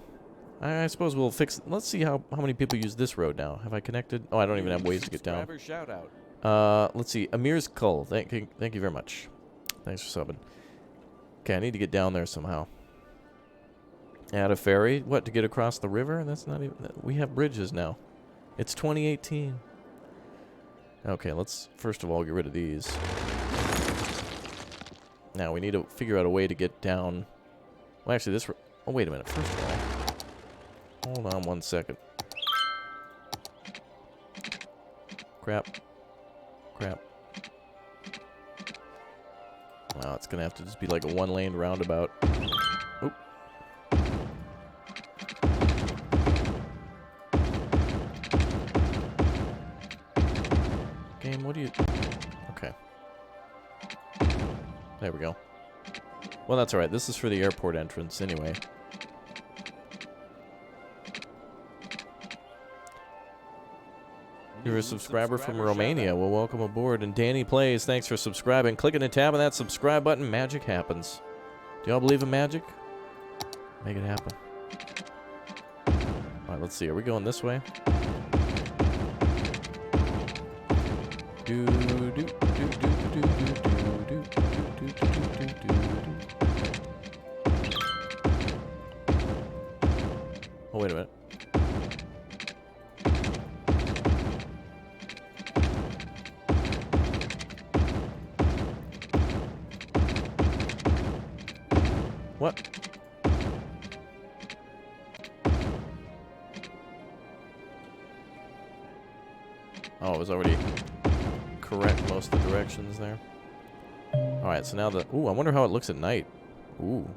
I suppose we'll fix. Let's see how many people use this road now. Have I connected? Oh, I don't even have ways to get down. Shout out. Let's see. Amir's Cull. Thank you very much. Thanks for subbing. Okay, I need to get down there somehow. Add a ferry. What, to get across the river? That's not even. We have bridges now. It's 2018. Okay, let's first of all get rid of these. Now we need to figure out a way to get down. Well, actually, this. Oh, wait a minute. First of all, hold on 1 second. Crap. Wow, it's gonna have to just be like a one-lane roundabout. Oop. Game, what do you... Okay. There we go. Well, that's alright. This is for the airport entrance anyway. You're a subscriber from Romania. Well, welcome aboard. And Danny Plays, thanks for subscribing. Clicking a tab on that subscribe button, magic happens. Do y'all believe in magic? Make it happen. Alright, let's see. Are we going this way? Oh, wait a minute. What? Oh, it was already correct most of the directions there. Alright, so now the... Ooh, I wonder how it looks at night. Ooh.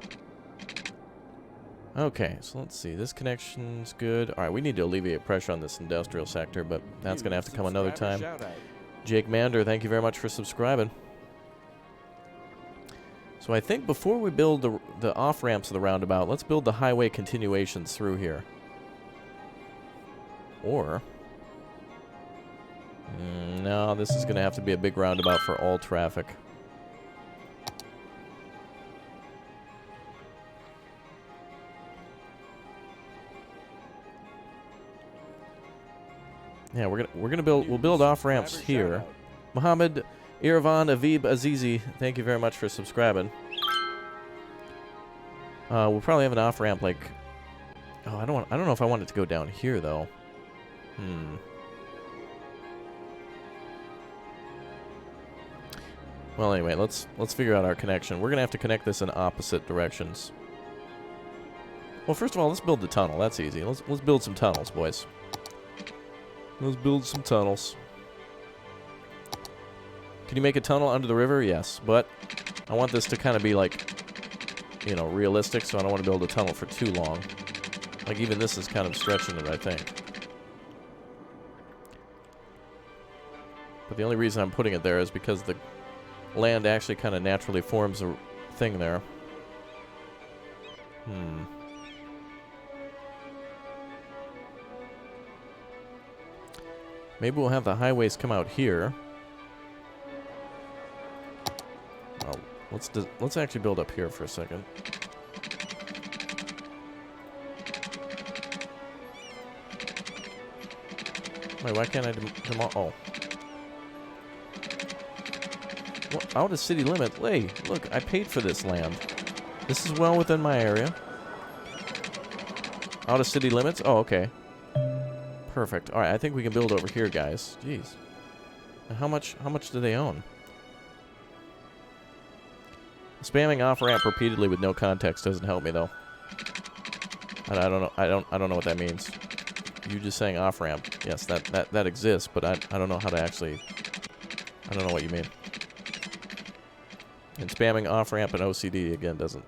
Okay, so let's see. This connection's good. Alright, we need to alleviate pressure on this industrial sector, but that's going to have to come another time. Jake Mander, thank you very much for subscribing. So I think before we build the off-ramps of the roundabout, let's build the highway continuations through here. Or... no, this is going to have to be a big roundabout for all traffic. Yeah, we'll build off-ramps here. Mohammed Irvan Avib Azizi, thank you very much for subscribing. We'll probably have an off-ramp like... oh, I don't know if I want it to go down here though. Well, anyway, let's figure out our connection. We're gonna have to connect this in opposite directions. Well, first of all, let's build the tunnel. That's easy. Let's build some tunnels, boys. Let's build some tunnels. Can you make a tunnel under the river? Yes, but I want this to kind of be like, you know, realistic, so I don't want to build a tunnel for too long. Like, even this is kind of stretching it, I think. But the only reason I'm putting it there is because the land actually kind of naturally forms a thing there. Maybe we'll have the highways come out here. Oh, let's actually build up here for a second. Wait, why can't I oh. What? Out of city limit? Hey, look, I paid for this land. This is well within my area. Out of city limits? Oh, okay. Perfect. All right, I think we can build over here, guys. Jeez. And how much do they own? Spamming off ramp repeatedly with no context doesn't help me though. I don't know. I don't know what that means. You just saying off ramp. Yes, that exists, but I don't know how to actually. I don't know what you mean. And spamming off ramp and OCD again doesn't.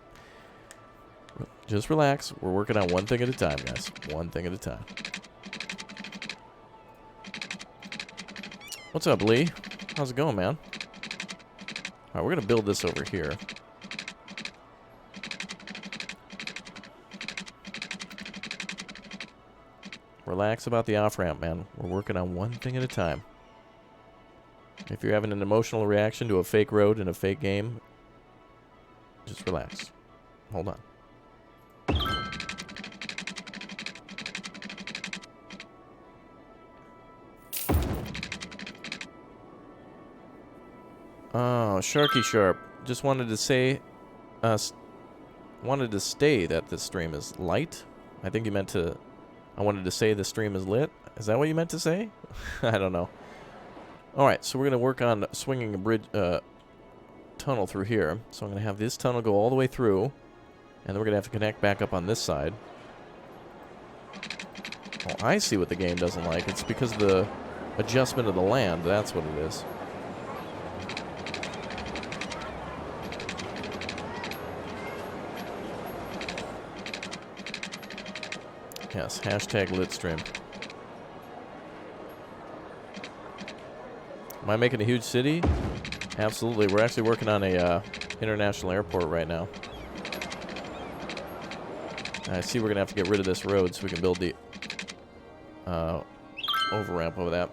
Just relax. We're working on one thing at a time, guys. One thing at a time. What's up, Lee? How's it going, man? Alright, we're gonna build this over here. Relax about the off-ramp, man. We're working on one thing at a time. If you're having an emotional reaction to a fake road in a fake game, just relax. Hold on. Oh, Sharky Sharp. Just wanted to say, wanted to stay that this stream is light. I think you meant to, I wanted to say the stream is lit. Is that what you meant to say? I don't know. Alright, so we're going to work on swinging a bridge, tunnel through here. So I'm going to have this tunnel go all the way through, and then we're going to have to connect back up on this side. Oh, I see what the game doesn't like. It's because of the adjustment of the land. That's what it is. Yes, hashtag Livestream. Am I making a huge city? Absolutely. We're actually working on a international airport right now. I see we're going to have to get rid of this road so we can build the over-ramp over that.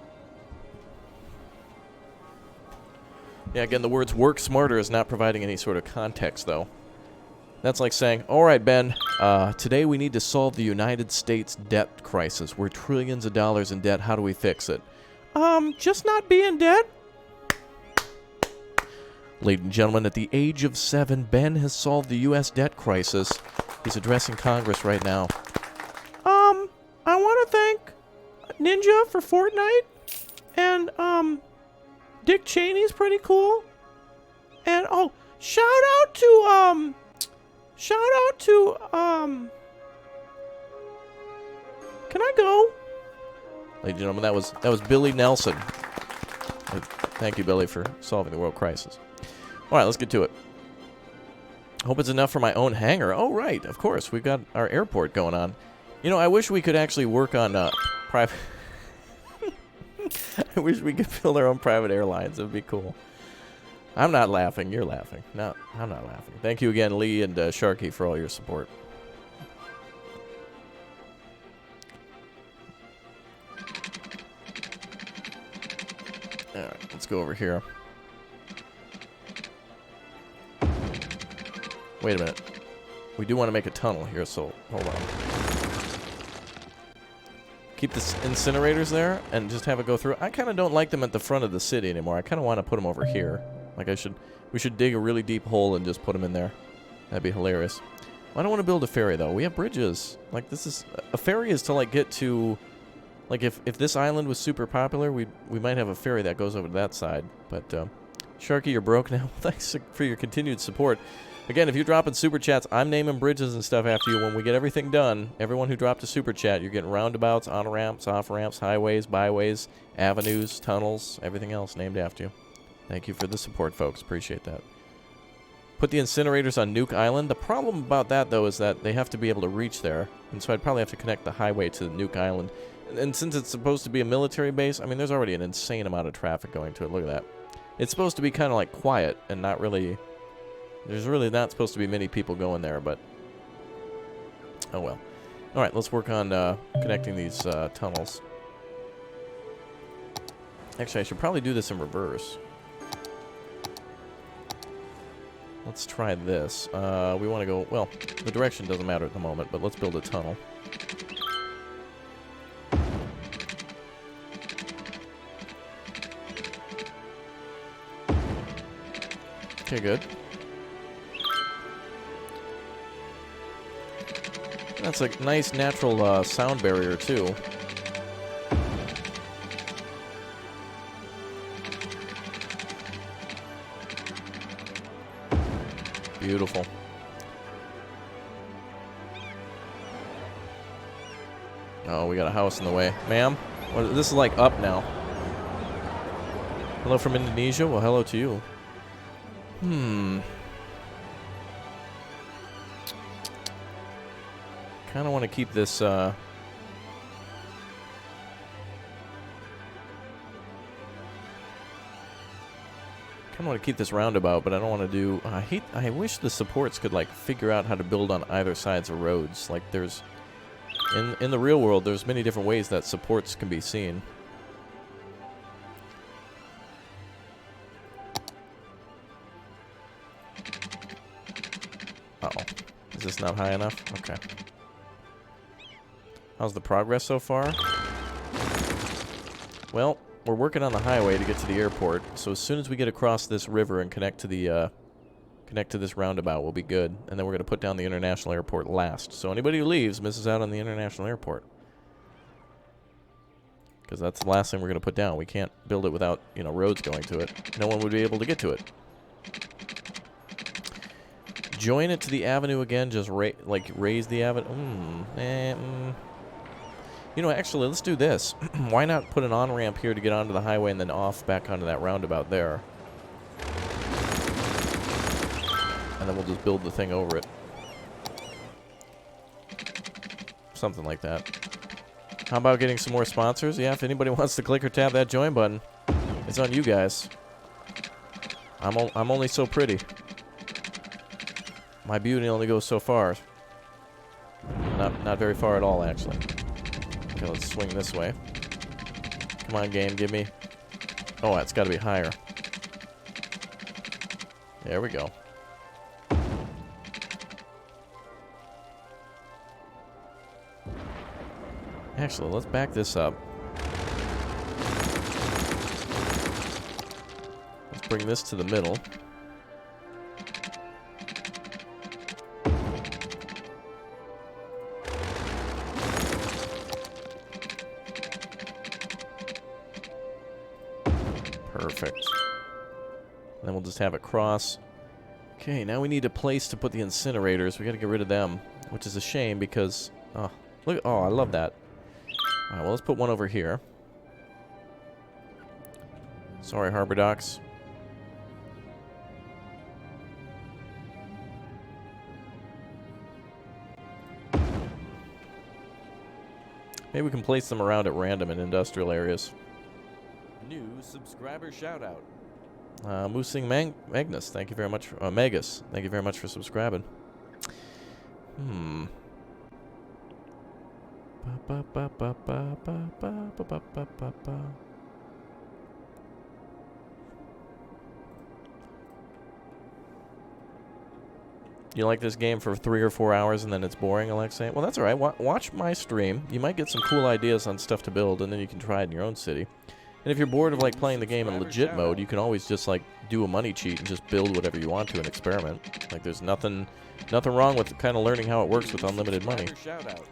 Yeah, again, the words work smarter is not providing any sort of context, though. That's like saying, all right, Ben, today we need to solve the United States debt crisis. We're trillions of dollars in debt. How do we fix it? Just not be in debt. Ladies and gentlemen, at the age of 7, Ben has solved the U.S. debt crisis. He's addressing Congress right now. I want to thank Ninja for Fortnite. And, Dick Cheney's pretty cool. And, oh, shout out to, can I go? Ladies and gentlemen, that was Billy Nelson. Thank you, Billy, for solving the world crisis. All right, let's get to it. Hope it's enough for my own hangar. Oh, right, of course. We've got our airport going on. You know, I wish we could actually work on private... I wish we could build our own private airlines. It would be cool. I'm not laughing. You're laughing. No, I'm not laughing. Thank you again, Lee and Sharky, for all your support. All right, let's go over here. Wait a minute. We do want to make a tunnel here, so hold on. Keep the incinerators there and just have it go through. I kind of don't like them at the front of the city anymore. I kind of want to put them over here. Like we should dig a really deep hole and just put them in there. That'd be hilarious. I don't want to build a ferry though. We have bridges. Like this is a ferry is to like get to, like if this island was super popular, we might have a ferry that goes over to that side. But Sharky, you're broke now. Thanks for your continued support. Again, if you're dropping super chats, I'm naming bridges and stuff after you. When we get everything done, everyone who dropped a super chat, you're getting roundabouts, on-ramps, off-ramps, highways, byways, avenues, tunnels, everything else named after you. Thank you for the support, folks. Appreciate that. Put the incinerators on Nuke Island. The problem about that, though, is that they have to be able to reach there. And so I'd probably have to connect the highway to Nuke Island. And since it's supposed to be a military base, I mean, there's already an insane amount of traffic going to it. Look at that. It's supposed to be kind of like quiet and not really... There's really not supposed to be many people going there, but... Oh, well. All right, let's work on connecting these tunnels. Actually, I should probably do this in reverse. Let's try this. We want to go... Well, the direction doesn't matter at the moment, but let's build a tunnel. Okay, good. That's a nice natural sound barrier, too. Beautiful. Oh, we got a house in the way. Ma'am, this is like up now. Hello from Indonesia? Well, hello to you. Kind of want to keep this, kind of want to keep this roundabout, but I don't want to do... I wish the supports could, like, figure out how to build on either sides of roads. Like, there's... In the real world, there's many different ways that supports can be seen. Uh-oh. Is this not high enough? Okay. How's the progress so far? Well, we're working on the highway to get to the airport, so as soon as we get across this river and connect to the this roundabout, we'll be good. And then we're going to put down the international airport last. So anybody who leaves misses out on the international airport. Because that's the last thing we're going to put down. We can't build it without, you know, roads going to it. No one would be able to get to it. Join it to the avenue again, just raise the avenue. You know, actually, let's do this. Why not put an on-ramp here to get onto the highway and then off back onto that roundabout there? And then we'll just build the thing over it. Something like that. How about getting some more sponsors? Yeah, if anybody wants to click or tap that join button, it's on you guys. I'm only so pretty. My beauty only goes so far. Not very far at all, actually. Okay, let's swing this way. Come on, game, give me... Oh, it's got to be higher. There we go. Actually, let's back this up. Let's bring this to the middle. Perfect. And then we'll just have it cross. Okay, now we need a place to put the incinerators. We got to get rid of them, which is a shame because... Oh, look! Oh, I love that. All right, well, let's put one over here. Sorry, Harbor Docks. Maybe we can place them around at random in industrial areas. New subscriber shoutout. Moosing Magnus, thank you very much. Magus, thank you very much for subscribing. You like this game for 3 or 4 hours and then it's boring, Alexei? Well, that's all right. Watch my stream. You might get some cool ideas on stuff to build, and then you can try it in your own city. And if you're bored of like playing the game in legit mode, you can always just like do a money cheat and just build whatever you want to and experiment. Like there's nothing wrong with kind of learning how it works with unlimited money.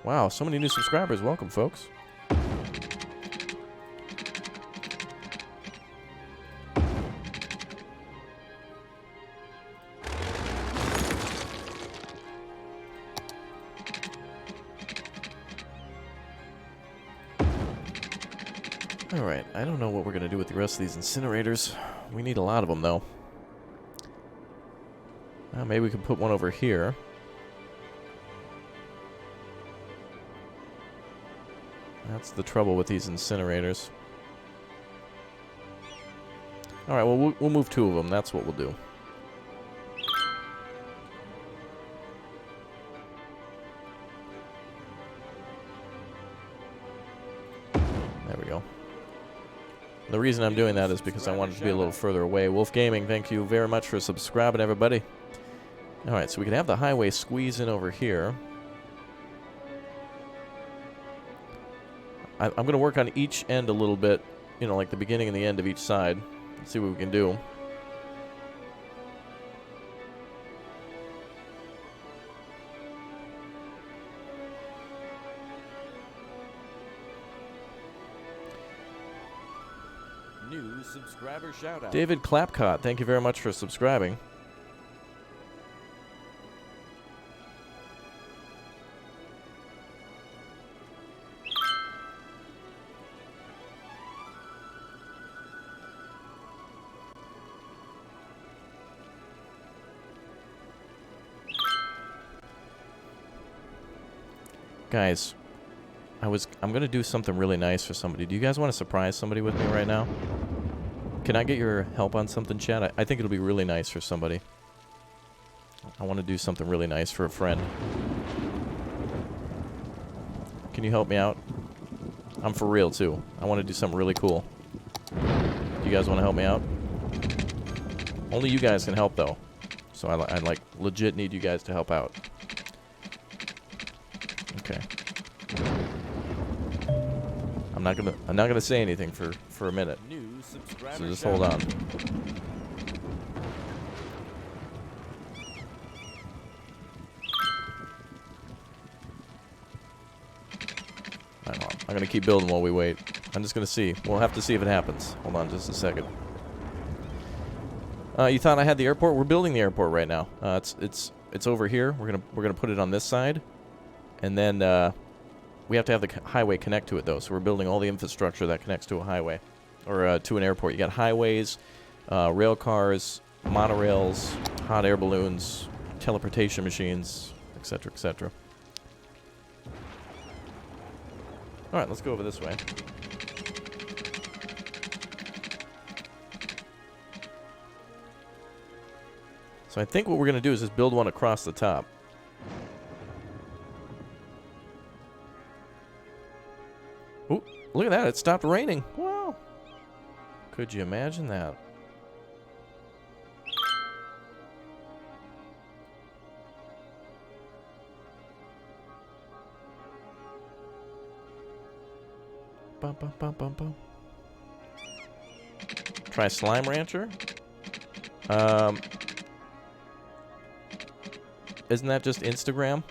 Wow, so many new subscribers. Welcome, folks. Alright, I don't know what we're going to do with the rest of these incinerators. We need a lot of them, though. Maybe we can put one over here. That's the trouble with these incinerators. Alright, well, we'll move 2 of them. That's what we'll do. There we go. The reason I'm doing that is because I wanted to be a little further away. Wolf Gaming, thank you very much for subscribing, everybody. Alright, so we can have the highway squeeze in over here. I'm going to work on each end a little bit, you know, like the beginning and the end of each side. Let's see what we can do. New subscriber shout out. David Clapcott, thank you very much for subscribing. Guys, I'm gonna do something really nice for somebody. Do you guys want to surprise somebody with me right now? Can I get your help on something, Chad? I think it'll be really nice for somebody. I want to do something really nice for a friend. Can you help me out? I'm for real, too. I want to do something really cool. Do you guys want to help me out? Only you guys can help, though. So I like, legit need you guys to help out. Okay. I'm not gonna say anything for a minute. So just hold on. I'm gonna keep building while we wait. I'm just gonna see. We'll have to see if it happens. Hold on just a second. You thought I had the airport? We're building the airport right now. It's over here. We're gonna put it on this side, and then we have to have the highway connect to it, though. So we're building all the infrastructure that connects to a highway or to an airport. You got highways, rail cars, monorails, hot air balloons, teleportation machines, etc., etc. All right, let's go over this way. So I think what we're going to do is just build one across the top. Ooh, look at that. It stopped raining. Wow. Could you imagine that? Bum, bum, bum, bum, bum. Try Slime Rancher. Isn't that just Instagram?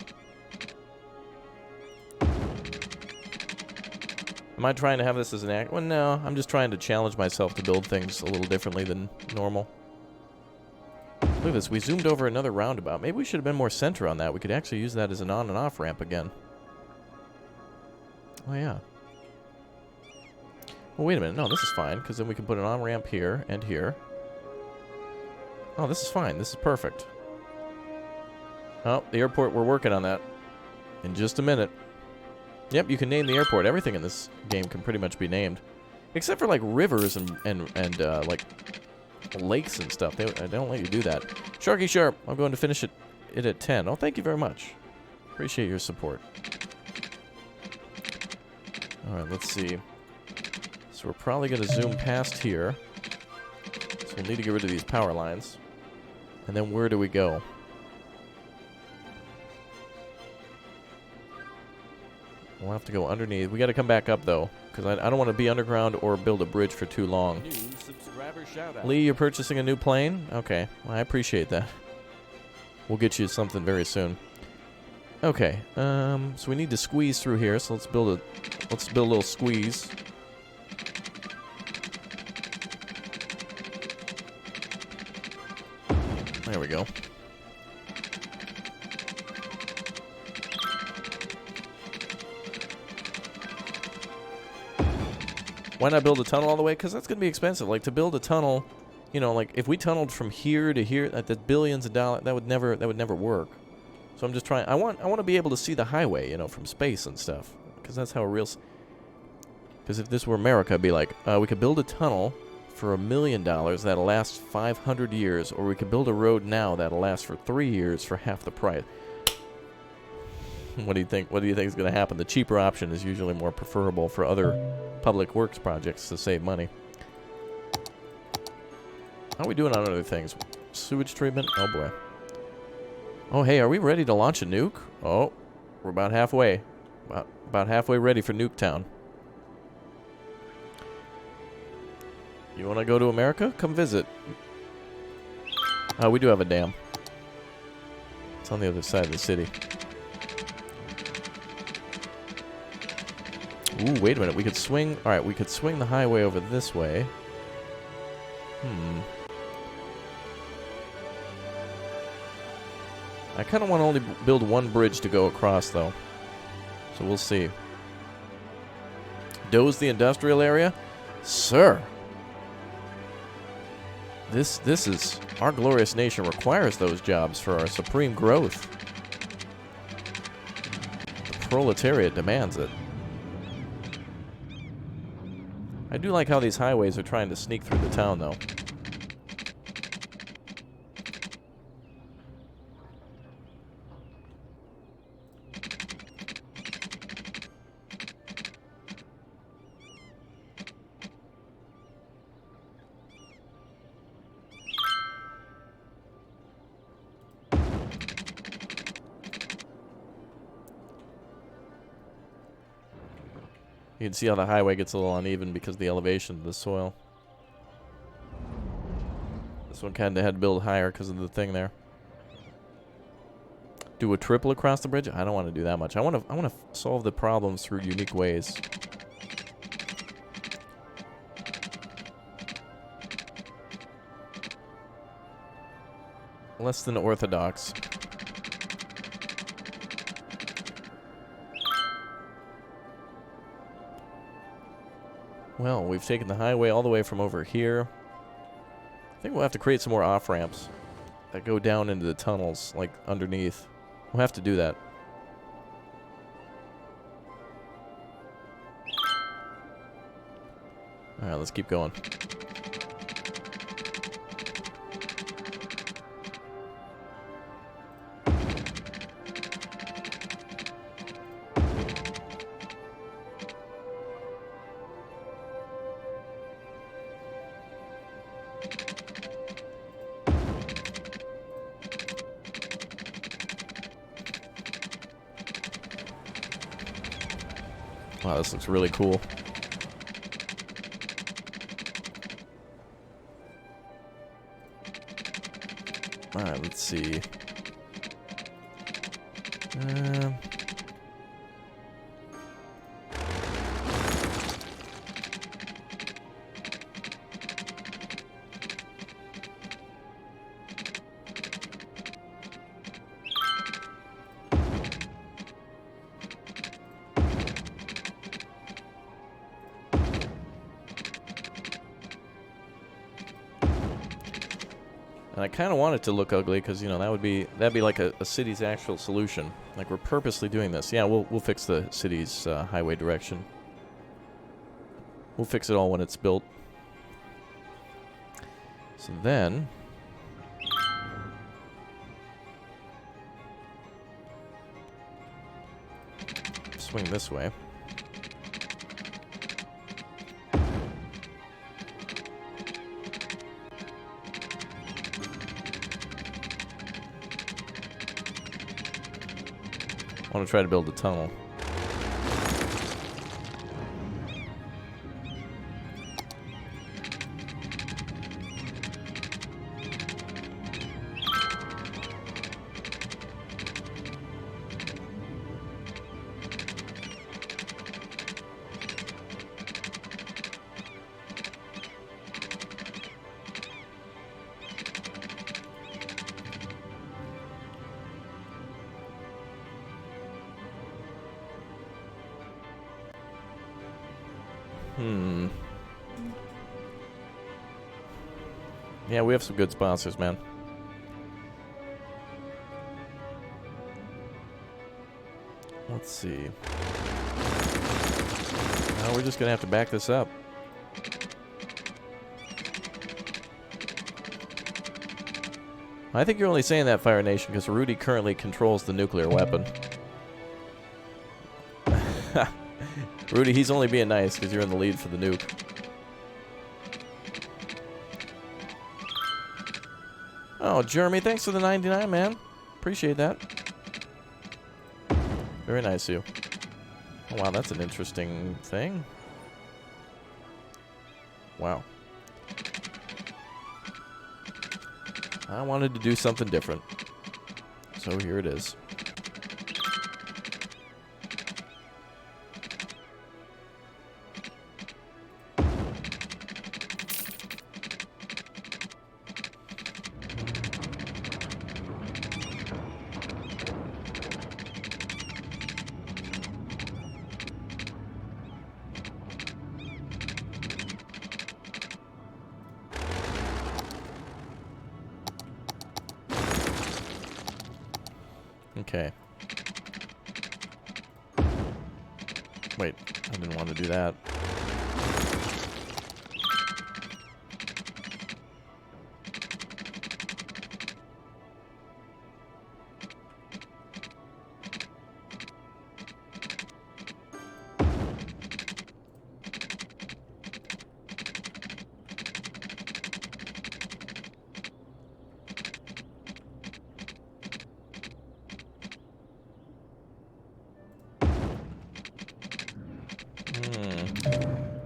Am I trying to have this as an act? Well, no. I'm just trying to challenge myself to build things a little differently than normal. Look at this. We zoomed over another roundabout. Maybe we should have been more center on that. We could actually use that as an on and off ramp again. Oh, yeah. Well, wait a minute. No, this is fine, because then we can put an on-ramp here and here. Oh, this is fine. This is perfect. Oh, the airport. We're working on that. In just a minute. Yep, you can name the airport. Everything in this game can pretty much be named. Except for, like, rivers and like, lakes and stuff. They don't let you do that. Sharky Sharp, I'm going to finish it at 10. Oh, thank you very much. Appreciate your support. All right, let's see. So we're probably going to zoom past here. So we'll need to get rid of these power lines. And then where do we go? We'll have to go underneath. We got to come back up, though, because I don't want to be underground or build a bridge for too long. New subscriber shout out. Lee, you're purchasing a new plane? Okay, well, I appreciate that. We'll get you something very soon. Okay, so we need to squeeze through here. So let's build a little squeeze. There we go. Why not build a tunnel all the way? Because that's going to be expensive. Like, to build a tunnel, you know, like, if we tunneled from here to here, that's billions of dollars, that would never work. So I'm just trying, I want to be able to see the highway, you know, from space and stuff. Because that's how a real, because if this were America, it'd be like, we could build a tunnel for $1 million that'll last 500 years, or we could build a road now that'll last for 3 years for half the price. What do you think? What do you think is going to happen? The cheaper option is usually more preferable for other public works projects to save money. How are we doing on other things? Sewage treatment? Oh boy. Oh hey, are we ready to launch a nuke? Oh, we're about halfway. About halfway ready for Nuketown. You want to go to America? Come visit. Oh, we do have a dam. It's on the other side of the city. Ooh, wait a minute. We could swing... Alright, we could swing the highway over this way. I kind of want to only build one bridge to go across, though. So we'll see. Doze the industrial area? Sir! This is... Our glorious nation requires those jobs for our supreme growth. The proletariat demands it. I do like how these highways are trying to sneak through the town, though. You can see how the highway gets a little uneven because of the elevation of the soil. This one kind of had to build higher because of the thing there. Do a triple across the bridge? I don't want to do that much. I want to solve the problems through unique ways. Less than orthodox. Well, we've taken the highway all the way from over here. I think we'll have to create some more off-ramps that go down into the tunnels, like underneath. We'll have to do that. Alright, let's keep going. Wow, this looks really cool. Alright, let's see. And I kind of want it to look ugly because, you know, that'd be like a city's actual solution. Like, we're purposely doing this. Yeah, we'll fix the city's highway direction. We'll fix it all when it's built. So then... swing this way. I want to try to build a tunnel. Yeah, we have some good sponsors, man. Let's see. Well, we're just going to have to back this up. I think you're only saying that, Fire Nation, because Rudy currently controls the nuclear weapon. Rudy, he's only being nice because you're in the lead for the nuke. Oh, Jeremy, thanks for the 99, man. Appreciate that. Very nice of you. Oh, wow, that's an interesting thing. Wow. I wanted to do something different. So here it is. Okay. Wait, I didn't want to do that.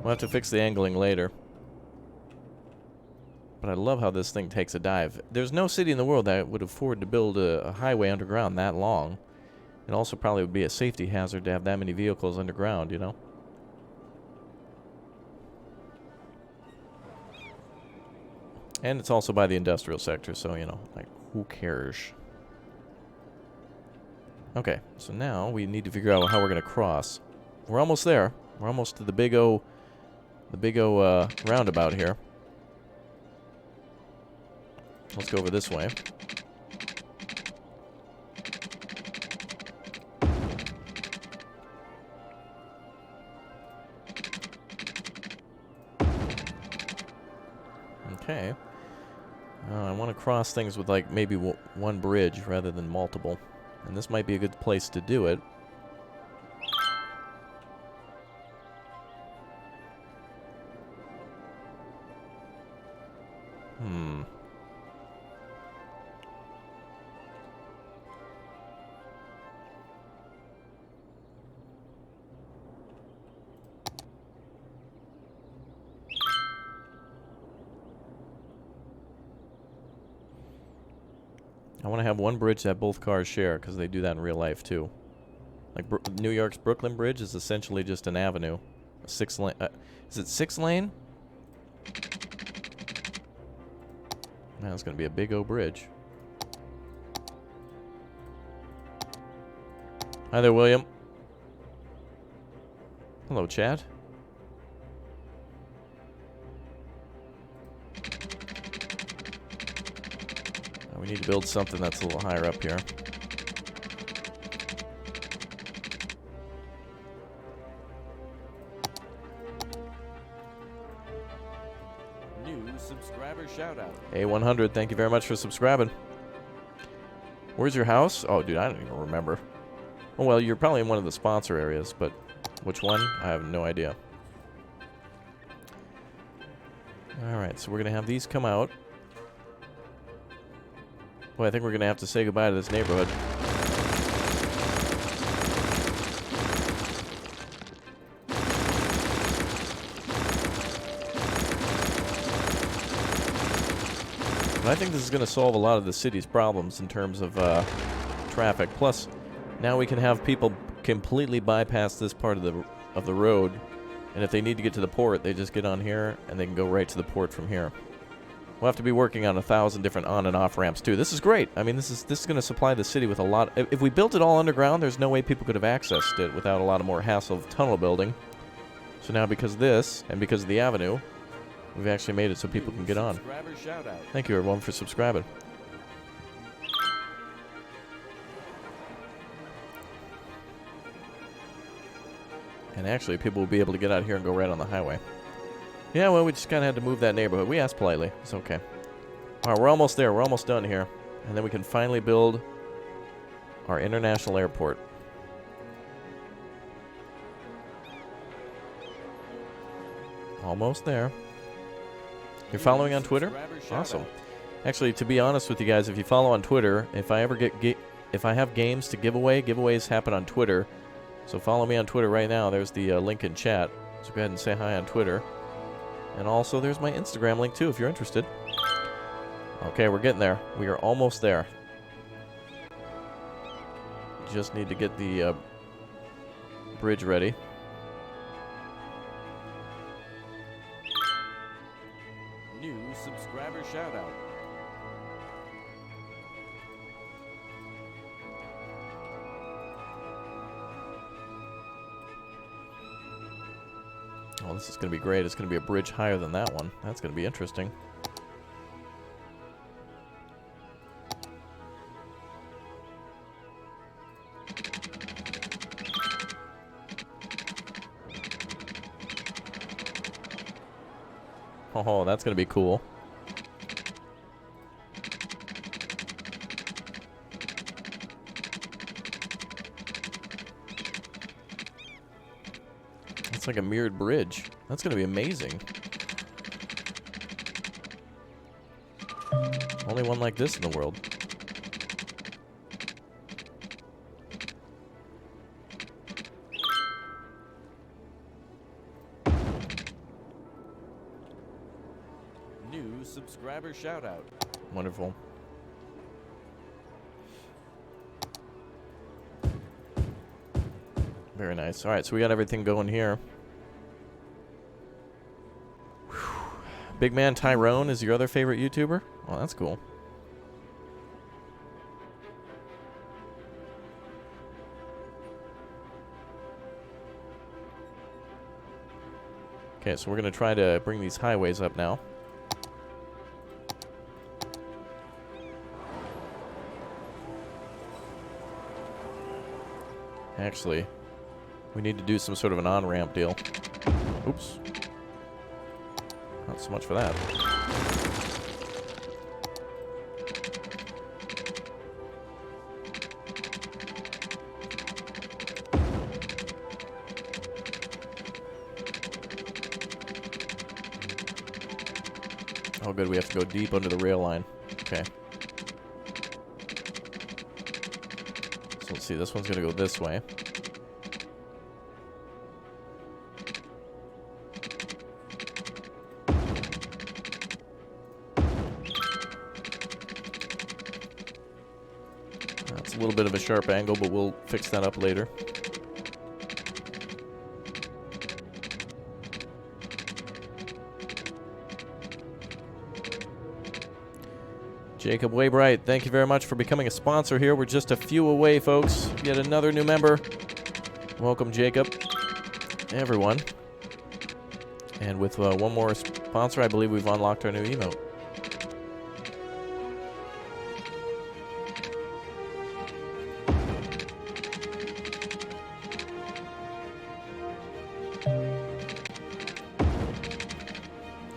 We'll have to fix the angling later. But I love how this thing takes a dive. There's no city in the world that would afford to build a highway underground that long. It also probably would be a safety hazard to have that many vehicles underground, you know? And it's also by the industrial sector, so, you know, like, who cares? Okay, so now we need to figure out how we're going to cross. We're almost there. We're almost to the big O roundabout here. Let's go over this way. Okay. I want to cross things with, like, maybe one bridge rather than multiple. And this might be a good place to do it. I want to have one bridge that both cars share, because they do that in real life, too. Like, New York's Brooklyn Bridge is essentially just an avenue. A 6-lane... is it 6-lane? Man, it's going to be a big O bridge. Hi there, William. Hello, Chad. We need to build something that's a little higher up here. New subscriber shout out. A100, thank you very much for subscribing. Where's your house? Oh, dude, I don't even remember. Oh, well, you're probably in one of the sponsor areas, but which one? I have no idea. Alright, so we're going to have these come out. Boy, I think we're going to have to say goodbye to this neighborhood. But I think this is going to solve a lot of the city's problems in terms of traffic. Plus, now we can have people completely bypass this part of the road, and if they need to get to the port, they just get on here, and they can go right to the port from here. We'll have to be working on 1,000 different on and off ramps too. This is great. I mean, this is going to supply the city with a lot. If we built it all underground, there's no way people could have accessed it without a lot of more hassle of tunnel building. So now, because of this and because of the avenue, we've actually made it so people can get on. Subscriber shout out. Thank you, everyone, for subscribing. And actually, people will be able to get out here and go right on the highway. Yeah, well, we just kind of had to move that neighborhood. We asked politely. It's okay. All right, we're almost there. We're almost done here. And then we can finally build our international airport. Almost there. You're following on Twitter? Awesome. Actually, to be honest with you guys, if you follow on Twitter, if I ever if I have games to give away, giveaways happen on Twitter. So follow me on Twitter right now. There's the link in chat. So go ahead and say hi on Twitter. And also, there's my Instagram link, too, if you're interested. Okay, we're getting there. We are almost there. Just need to get the bridge ready. New subscriber shout out. Oh, this is going to be great. It's going to be a bridge higher than that one. That's going to be interesting. Oh, that's going to be cool. It's like a mirrored bridge. That's going to be amazing. Only one like this in the world. New subscriber shout out. Wonderful. Very nice. All right, so we got everything going here. Whew. Big Man Tyrone is your other favorite YouTuber? Well, that's cool. Okay, so we're going to try to bring these highways up now. Actually, we need to do some sort of an on-ramp deal. Oops. Not so much for that. Oh, good. We have to go deep under the rail line. Okay. So let's see. This one's going to go this way. That's a little bit of a sharp angle, but we'll fix that up later. Jacob Waybright, thank you very much for becoming a sponsor here. We're just a few away, folks. Yet another new member. Welcome, Jacob. Everyone. And with one more sponsor, I believe we've unlocked our new emote.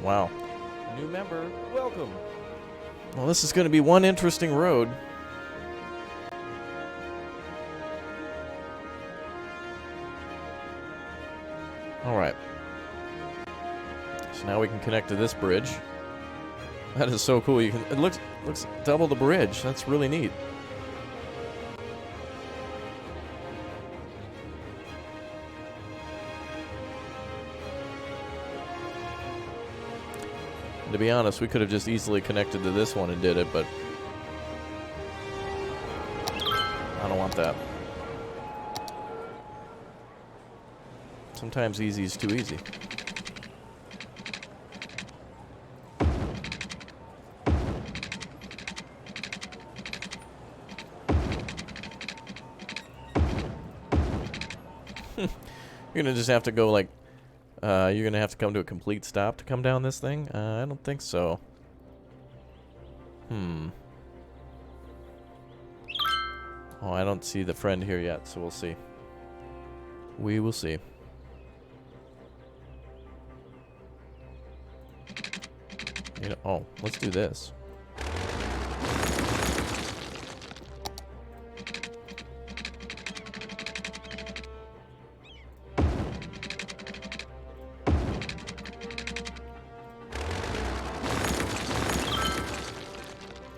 Wow. New member, welcome. Well, this is going to be one interesting road. All right. So now we can connect to this bridge. That is so cool. You can. It looks double the bridge. That's really neat. To be honest, we could have just easily connected to this one and did it, but I don't want that. Sometimes easy is too easy. You're gonna just have to go like, you're gonna have to come to a complete stop to come down this thing? I don't think so. Oh, I don't see the friend here yet, so we'll see. We will see. You know, oh, let's do this.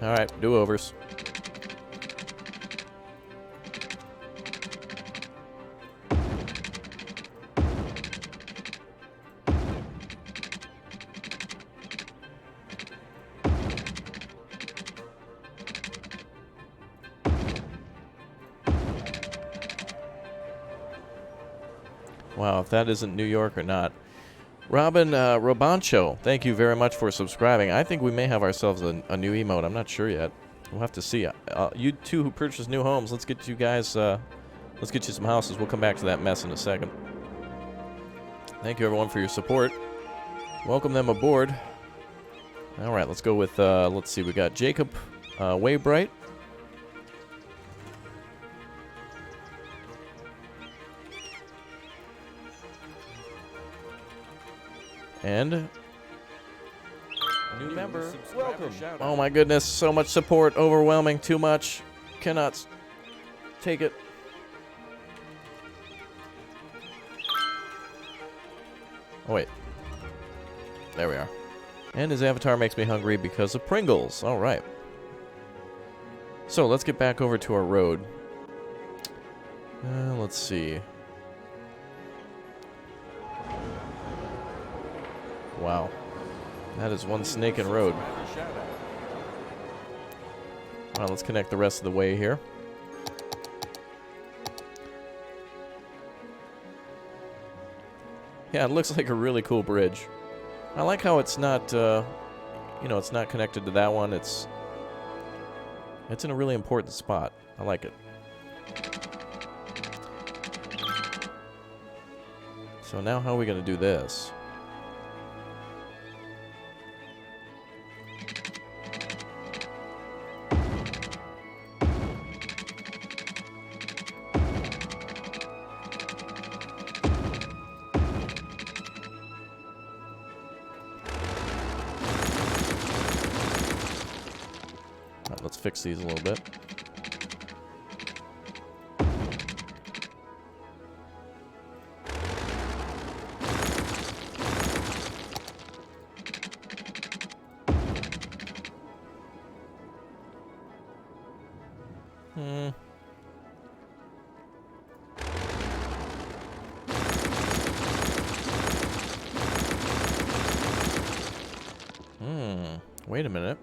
All right, do-overs. Wow, if that isn't New York or not. Robin Robancho, thank you very much for subscribing. I think we may have ourselves a new emote. I'm not sure yet. We'll have to see. You two who purchased new homes, let's get you guys, let's get you some houses. We'll come back to that mess in a second. Thank you, everyone, for your support. Welcome them aboard. All right, let's go with, let's see, we got Jacob Waybright. And New member, welcome. oh my goodness, so much support, overwhelming, too much. Cannot take it. Oh wait. There we are. And his avatar makes me hungry because of Pringles. All right. So let's get back over to our road. Let's see. Wow. That is one snake in road. Alright, let's connect the rest of the way here. Yeah, it looks like a really cool bridge. I like how it's not, you know, it's not connected to that one. It's in a really important spot. I like it. So now how are we going to do this? Let's fix these a little bit. Wait a minute.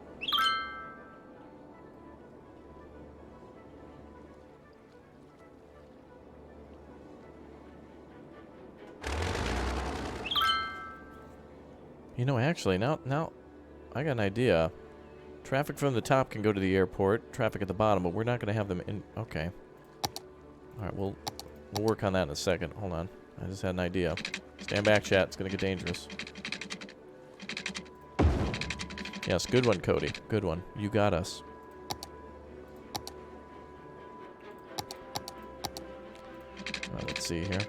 You know, actually, now I got an idea. Traffic from the top can go to the airport. Traffic at the bottom, but we're not going to have them in. Okay. All right, we'll work on that in a second. Hold on. I just had an idea. Stand back, chat. It's going to get dangerous. Yes, good one, Cody. Good one. You got us. All right, let's see here.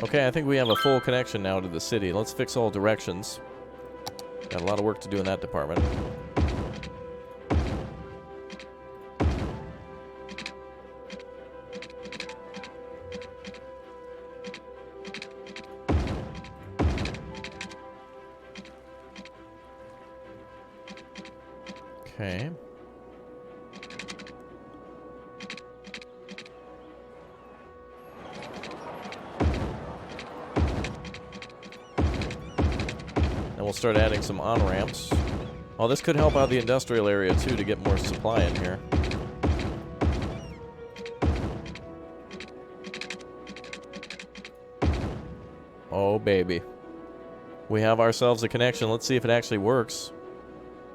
Okay, I think we have a full connection now to the city. Let's fix all directions. Got a lot of work to do in that department. Okay. And we'll start adding some on-ramps. Oh, this could help out the industrial area, too, to get more supply in here. Oh, baby. We have ourselves a connection. Let's see if it actually works.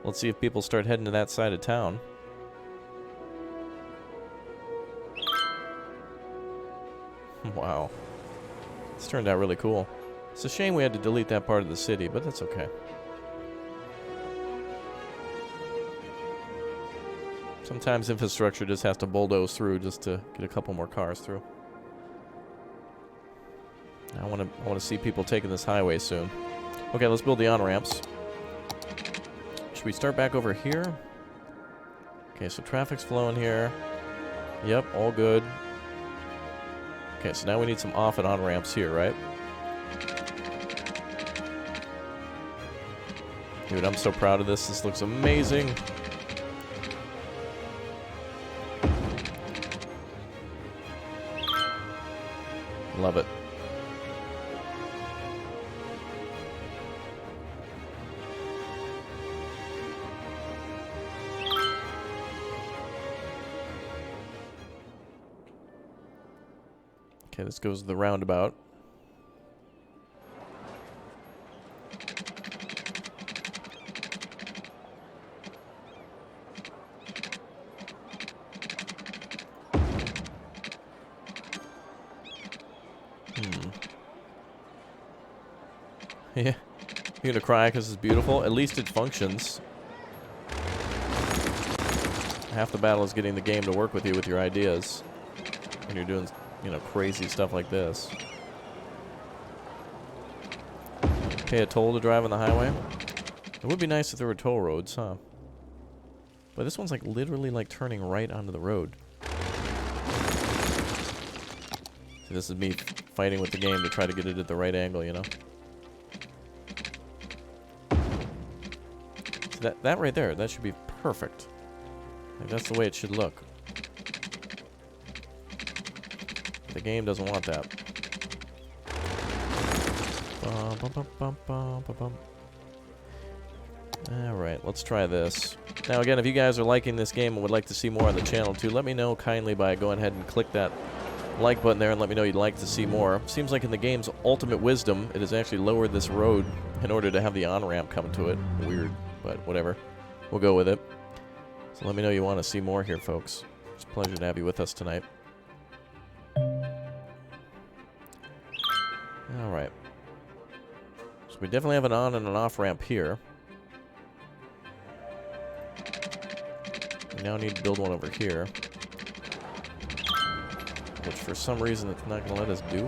Let's see if people start heading to that side of town. Wow. This turned out really cool. It's a shame we had to delete that part of the city, but that's okay. Sometimes infrastructure just has to bulldoze through just to get a couple more cars through. I want to see people taking this highway soon. Okay, let's build the on-ramps. Should we start back over here? Okay, so traffic's flowing here. Yep, all good. Okay, so now we need some off and on-ramps here, right? Dude, I'm so proud of this. This looks amazing. Love it. Okay, this goes to the roundabout. Yeah. You're gonna cry because it's beautiful? At least it functions. Half the battle is getting the game to work with you with your ideas. When you're doing, you know, crazy stuff like this. Pay a toll to drive on the highway? It would be nice if there were toll roads, huh? But this one's like literally like turning right onto the road. See, this is me fighting with the game to try to get it at the right angle, you know? So that right there, that should be perfect. Like, that's the way it should look. The game doesn't want that. Alright, let's try this. Now again, if you guys are liking this game and would like to see more on the channel too, let me know kindly by going ahead and click that like button there and let me know you'd like to see more. Seems like in the game's ultimate wisdom, it has actually lowered this road in order to have the on-ramp come to it. Weird, but whatever. We'll go with it. So let me know you want to see more here, folks. It's a pleasure to have you with us tonight. Alright. So we definitely have an on and an off ramp here. We now need to build one over here. Which for some reason it's not going to let us do.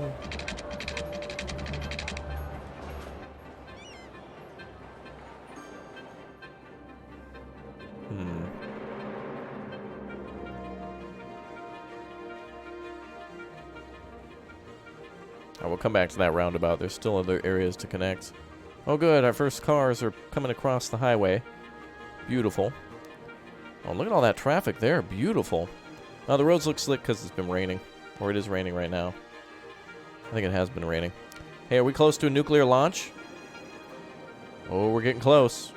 We'll come back to that roundabout. There's still other areas to connect. Oh good, our first cars are coming across the highway. Beautiful. Oh, look at all that traffic there. Beautiful. Now the roads look slick because it's been raining. Or it is raining right now. I think it has been raining. Hey, are we close to a nuclear launch? Oh, we're getting close.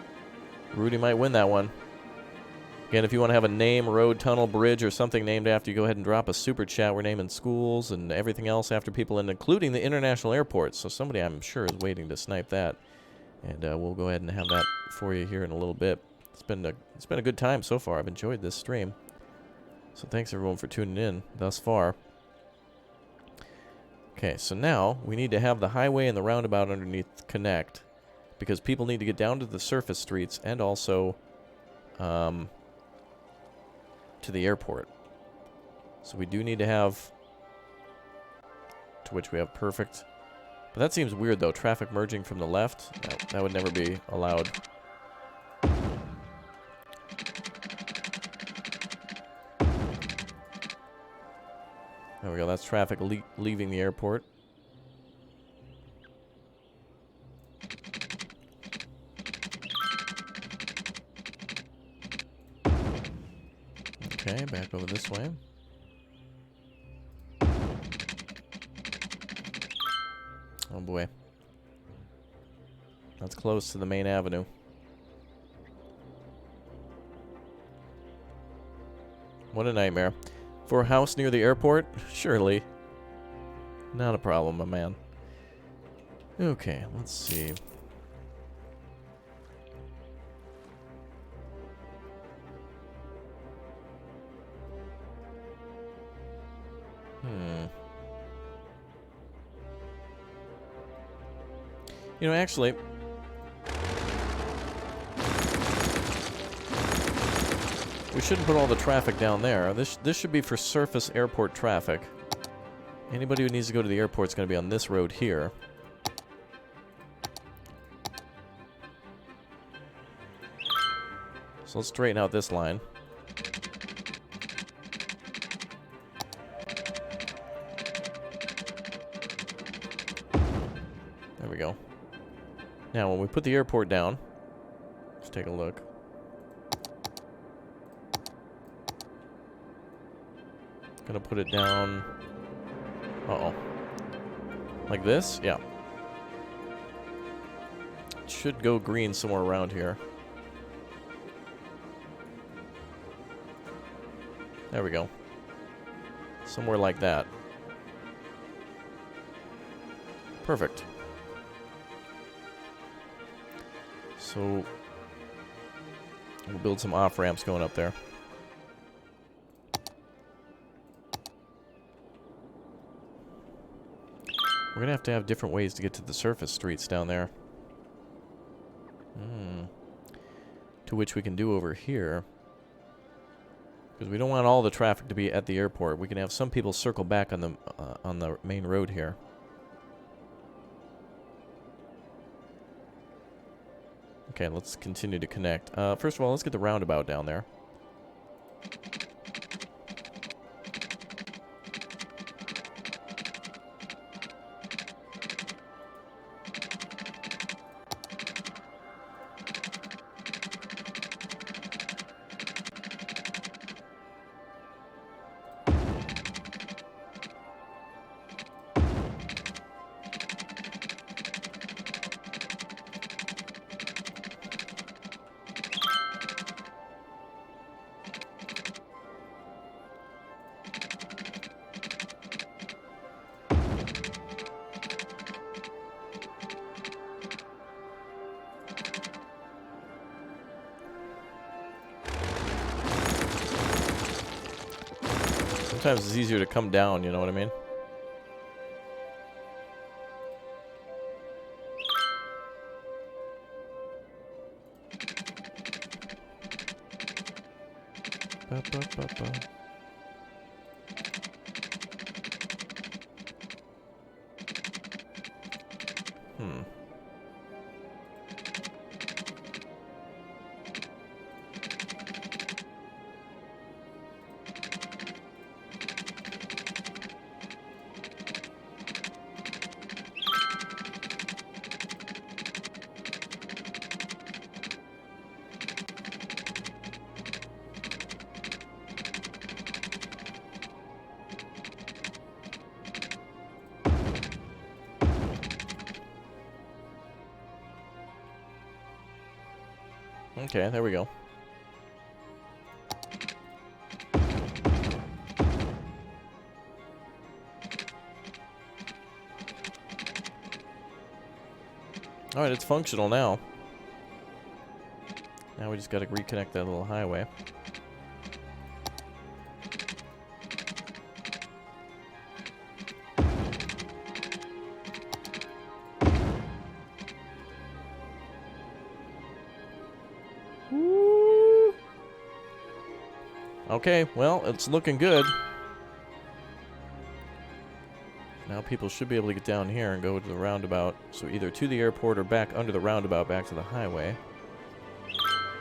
Rudy might win that one. Again, if you want to have a name, road, tunnel, bridge, or something named after you, go ahead and drop a super chat. We're naming schools and everything else after people, and including the international airports. So somebody, I'm sure, is waiting to snipe that. And we'll go ahead and have that for you here in a little bit. It's been a good time so far. I've enjoyed this stream. So thanks, everyone, for tuning in thus far. Okay, so now we need to have the highway and the roundabout underneath connect. Because people need to get down to the surface streets and also... to the airport. So we do need to have, to which we have perfect. But that seems weird though, traffic merging from the left. That would never be allowed. There we go, that's traffic leaving the airport. Okay, back over this way. Oh boy. That's close to the main avenue. What a nightmare. For a house near the airport? Surely. Not a problem, my man. Okay, let's see. You know, actually, we shouldn't put all the traffic down there. This should be for surface airport traffic. Anybody who needs to go to the airport is going to be on this road here. So let's straighten out this line. There we go. Now, when we put the airport down, let's take a look. Gonna put it down. Uh-oh. Like this? Yeah. It should go green somewhere around here. There we go. Somewhere like that. Perfect. So we'll build some off-ramps going up there. We're gonna have to have different ways to get to the surface streets down there. To which we can do over here. Because we don't want all the traffic to be at the airport. We can have some people circle back on the main road here. Okay, let's continue to connect. First of all, let's get the roundabout down there. Sometimes it's easier to come down, you know what I mean? Ba, ba, ba, ba. Okay, there we go. Alright, it's functional now. Now we just gotta reconnect that little highway. Okay, well, it's looking good. Now people should be able to get down here and go to the roundabout. So either to the airport or back under the roundabout back to the highway.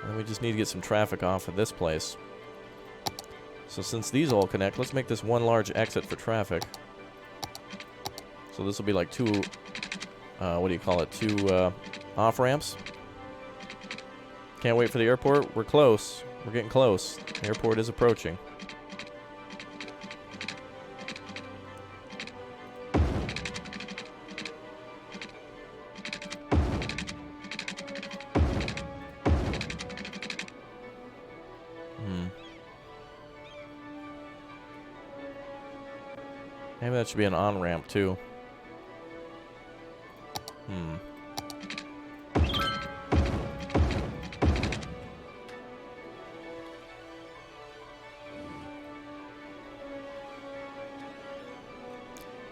And we just need to get some traffic off of this place. So since these all connect, let's make this one large exit for traffic. So this will be like two, what do you call it, two off-ramps. Can't wait for the airport. We're close. We're getting close. The airport is approaching. Maybe that should be an on-ramp, too.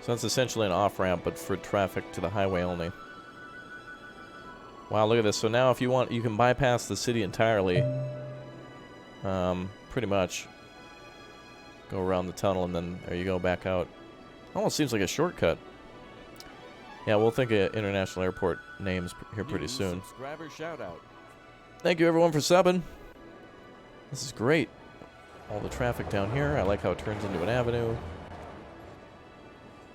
So that's essentially an off-ramp, but for traffic to the highway only. Wow, look at this. So now if you want, you can bypass the city entirely. Pretty much. Go around the tunnel and then there you go, back out. Almost seems like a shortcut. Yeah, we'll think of international airport names here pretty soon. Subscriber shout out. Thank you everyone for subbing. This is great. All the traffic down here. I like how it turns into an avenue.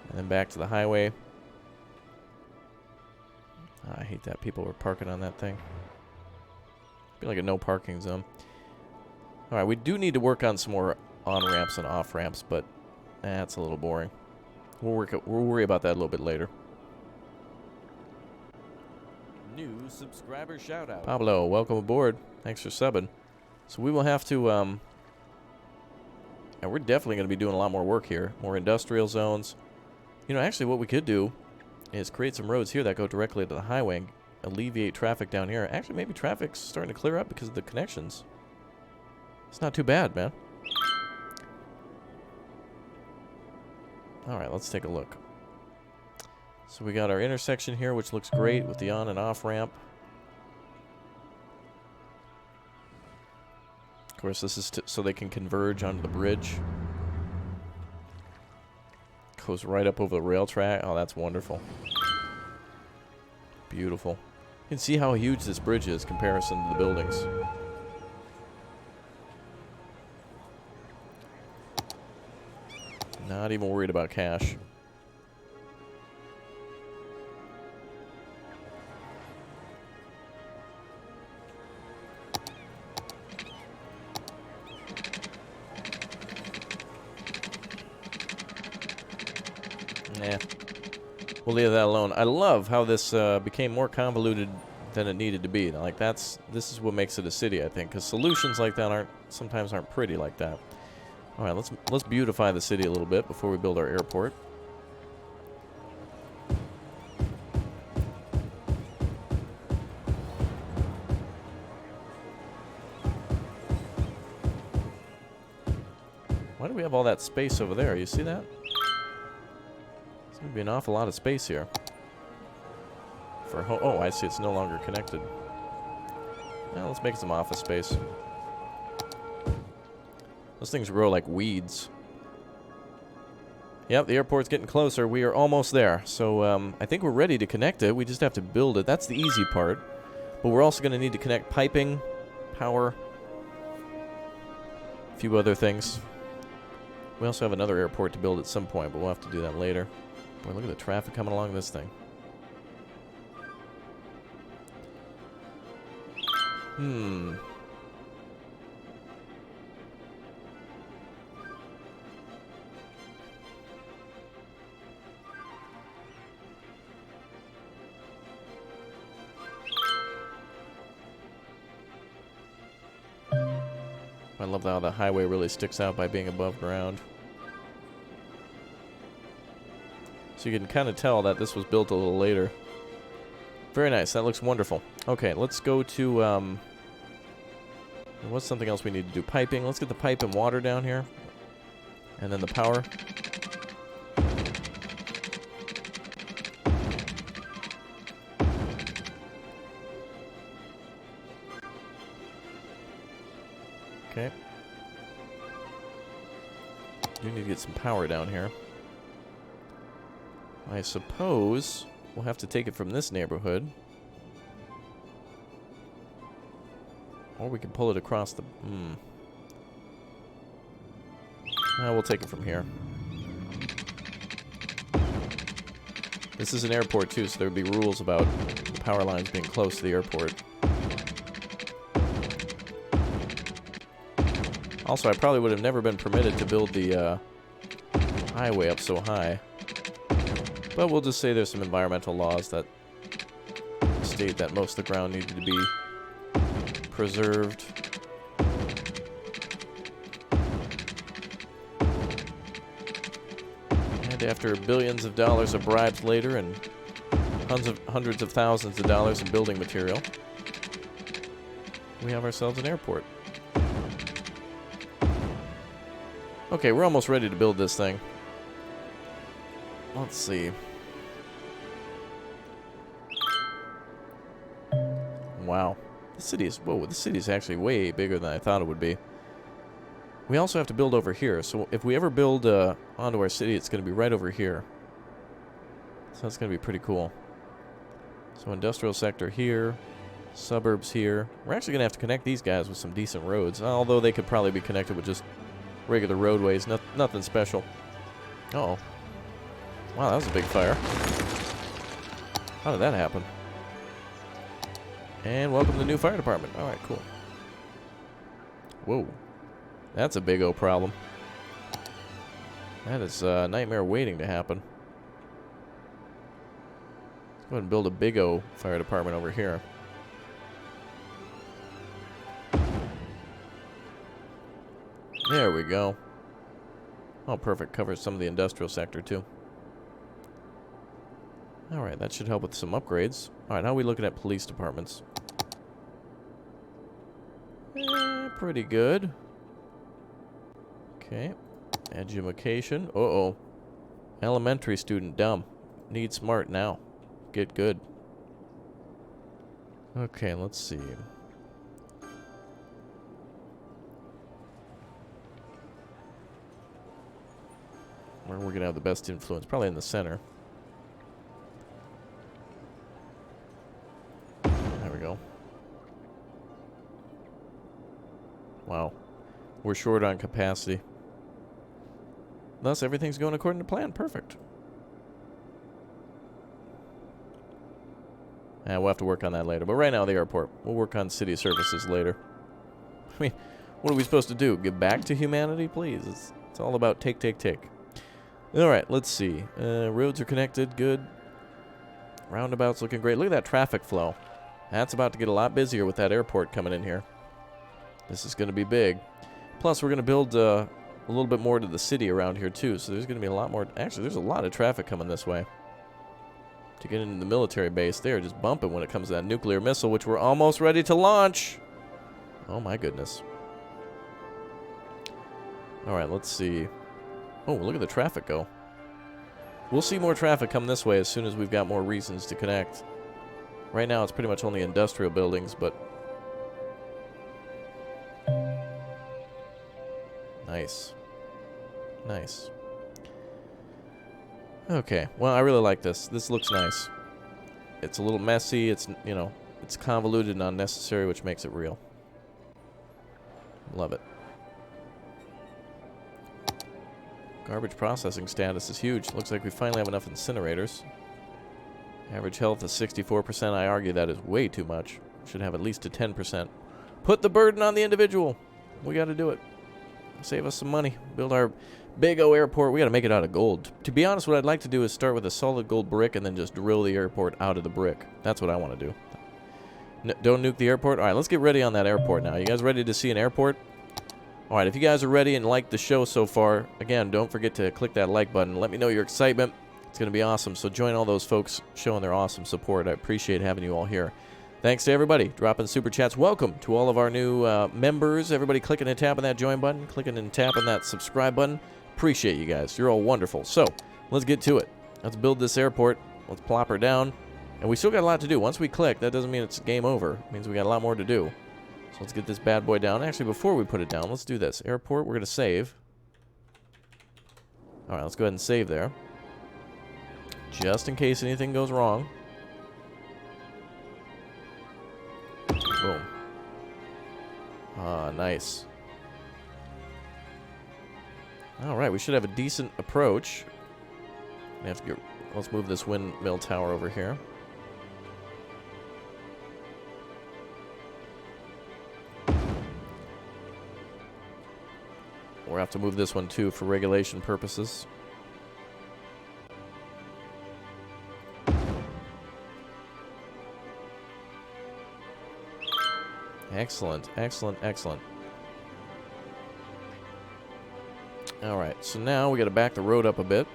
And then back to the highway. I hate that people were parking on that thing. Be like a no parking zone. Alright, we do need to work on some more on-ramps and off-ramps, but that's a little boring. We'll worry about that a little bit later. New subscriber shout out. Pablo, welcome aboard. Thanks for subbing. So we will have to, and we're definitely going to be doing a lot more work here. More industrial zones. You know, actually what we could do is create some roads here that go directly to the highway and alleviate traffic down here. Actually, maybe traffic's starting to clear up because of the connections. It's not too bad, man. Alright, let's take a look. So we got our intersection here, which looks great with the on and off ramp. Of course, this is so they can converge onto the bridge. Goes right up over the rail track. Oh, that's wonderful. Beautiful. You can see how huge this bridge is in comparison to the buildings. Not even worried about cash. Nah. We'll leave that alone. I love how this became more convoluted than it needed to be. Like this is what makes it a city, I think, because solutions like that sometimes aren't pretty like that. All right, let's beautify the city a little bit before we build our airport. Why do we have all that space over there? You see that? There's going to be an awful lot of space here. For oh, I see. It's no longer connected. Well, let's make some office space. Those things grow like weeds. Yep, the airport's getting closer. We are almost there. So I think we're ready to connect it. We just have to build it. That's the easy part. But we're also going to need to connect piping, power, a few other things. We also have another airport to build at some point, but we'll have to do that later. Boy, look at the traffic coming along this thing. I love how the highway really sticks out by being above ground. So you can kind of tell that this was built a little later. Very nice. That looks wonderful. Okay, let's go to, what's something else we need to do? Piping. Let's get the pipe and water down here. And then the power. Okay. Do need to get some power down here. I suppose we'll have to take it from this neighborhood. Or we can pull it across the... we'll take it from here. This is an airport, too, so there would be rules about the power lines being close to the airport. Also, I probably would have never been permitted to build the highway up so high. But we'll just say there's some environmental laws that state that most of the ground needed to be preserved. And after billions of dollars of bribes later and hundreds of thousands of dollars in building material, we have ourselves an airport. Okay, we're almost ready to build this thing. Let's see. Wow. The city is actually way bigger than I thought it would be. We also have to build over here, so if we ever build onto our city, it's going to be right over here. So that's going to be pretty cool. So industrial sector here, suburbs here. We're actually going to have to connect these guys with some decent roads, although they could probably be connected with just regular roadways, nothing special. Uh-oh. Wow, that was a big fire. How did that happen? And welcome to the new fire department. Alright, cool. Whoa. That's a big O problem. That is a nightmare waiting to happen. Let's go ahead and build a big O fire department over here. There we go. Oh, perfect. Covers some of the industrial sector, too. Alright, that should help with some upgrades. Alright, how are we looking at police departments? Pretty good. Okay. Education. Uh-oh. Elementary student, dumb. Need smart now. Get good. Okay, let's see. Where we're going to have the best influence? Probably in the center. There we go. Wow. We're short on capacity. Thus, everything's going according to plan. Perfect. We'll have to work on that later. But right now, the airport. We'll work on city services later. I mean, what are we supposed to do? Give back to humanity? Please. It's all about take, take, take. Alright, let's see. Roads are connected. Good. Roundabout's looking great. Look at that traffic flow. That's about to get a lot busier with that airport coming in here. This is going to be big. Plus, we're going to build a little bit more to the city around here, too. So there's going to be a lot more... Actually, there's a lot of traffic coming this way. To get into the military base, they're just bumping when it comes to that nuclear missile, which we're almost ready to launch. Oh, my goodness. Alright, let's see. Oh, look at the traffic go. We'll see more traffic come this way as soon as we've got more reasons to connect. Right now, it's pretty much only industrial buildings, but... Nice. Nice. Okay, well, I really like this. This looks nice. It's a little messy. It's, you know, it's convoluted and unnecessary, which makes it real. Love it. Garbage processing status is huge. Looks like we finally have enough incinerators. Average health is 64%. I argue that is way too much. Should have at least a 10%. Put the burden on the individual. We got to do it. Save us some money. Build our big O airport. We got to make it out of gold. To be honest, what I'd like to do is start with a solid gold brick and then just drill the airport out of the brick. That's what I want to do. Don't nuke the airport. All right, let's get ready on that airport now. You guys ready to see an airport? All right, if you guys are ready and like the show so far, again, don't forget to click that like button. Let me know your excitement. It's going to be awesome. So join all those folks showing their awesome support. I appreciate having you all here. Thanks to everybody dropping super chats. Welcome to all of our new members. Everybody clicking and tapping that join button, clicking and tapping that subscribe button. Appreciate you guys. You're all wonderful. So let's get to it. Let's build this airport. Let's plop her down. And we still got a lot to do. Once we click, that doesn't mean it's game over. It means we got a lot more to do. So let's get this bad boy down. Actually, before we put it down, let's do this. Airport, we're going to save. All right, let's go ahead and save there. just in case anything goes wrong. Boom. Ah, nice. All right, we should have a decent approach. We have to get. Let's move this windmill tower over here. We'll have to move this one too for regulation purposes. Excellent, excellent, excellent. All right, so now we got to back the road up a bit.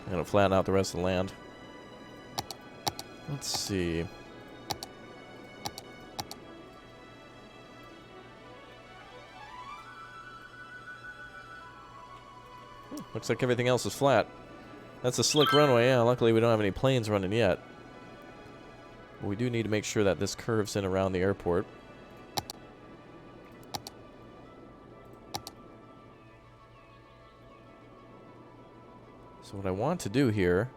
I'm gonna flatten out the rest of the land. Let's see. Looks like everything else is flat. That's a slick runway. Yeah, luckily we don't have any planes running yet. But we do need to make sure that this curves in around the airport. So what I want to do here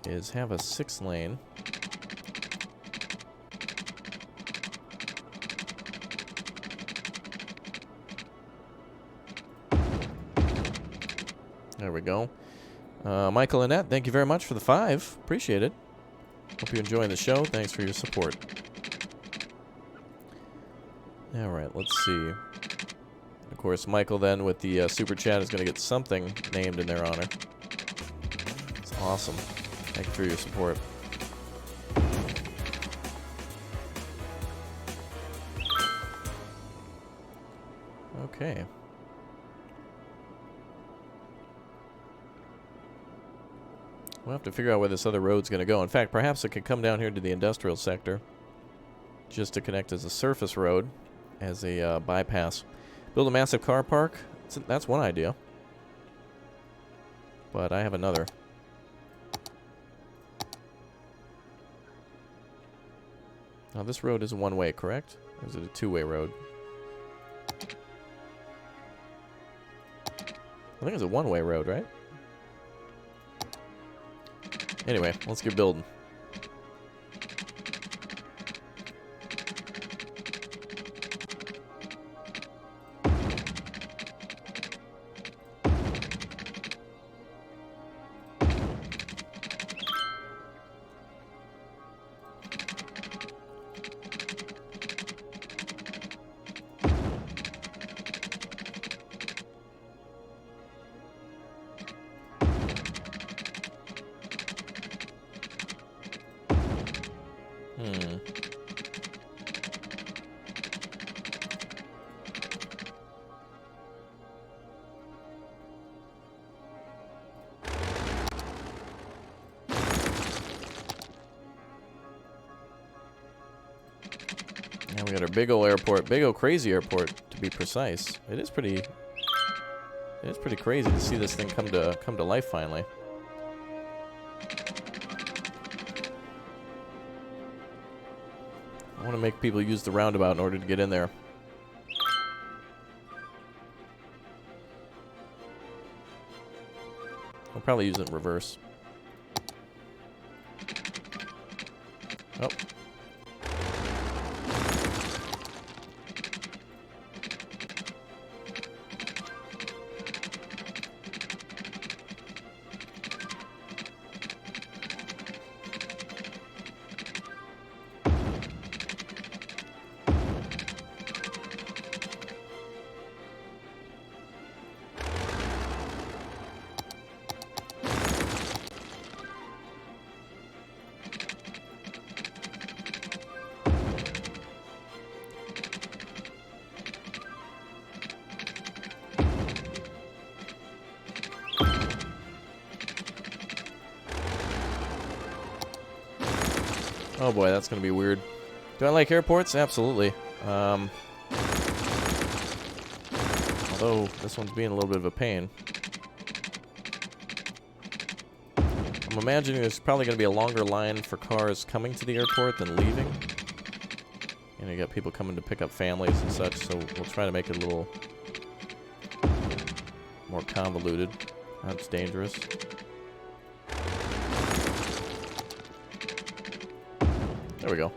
is have a 6-lane. There we go. Michael Annette, thank you very much for the 5. Appreciate it. Hope you're enjoying the show. Thanks for your support. All right, let's see. Of course, Michael then with the super chat is going to get something named in their honor. It's awesome. Thank you for your support. Okay. We'll have to figure out where this other road's going to go. In fact, perhaps it could come down here to the industrial sector just to connect as a surface road, as a bypass. Build a massive car park. That's one idea. But I have another. Now, this road is a one-way, correct? Or is it a two-way road? I think it's a one-way road, right? Anyway, let's get building. Now we got our big ol' airport, big ol' crazy airport to be precise. It is pretty crazy to see this thing come to life finally. I want to make people use the roundabout in order to get in there. I'll probably use it in reverse. Oh. Oh boy, that's going to be weird. Do I like airports? Absolutely. Although, this one's being a little bit of a pain. I'm imagining there's probably going to be a longer line for cars coming to the airport than leaving. You know, you got people coming to pick up families and such, so we'll try to make it a little more convoluted. That's dangerous. There we go.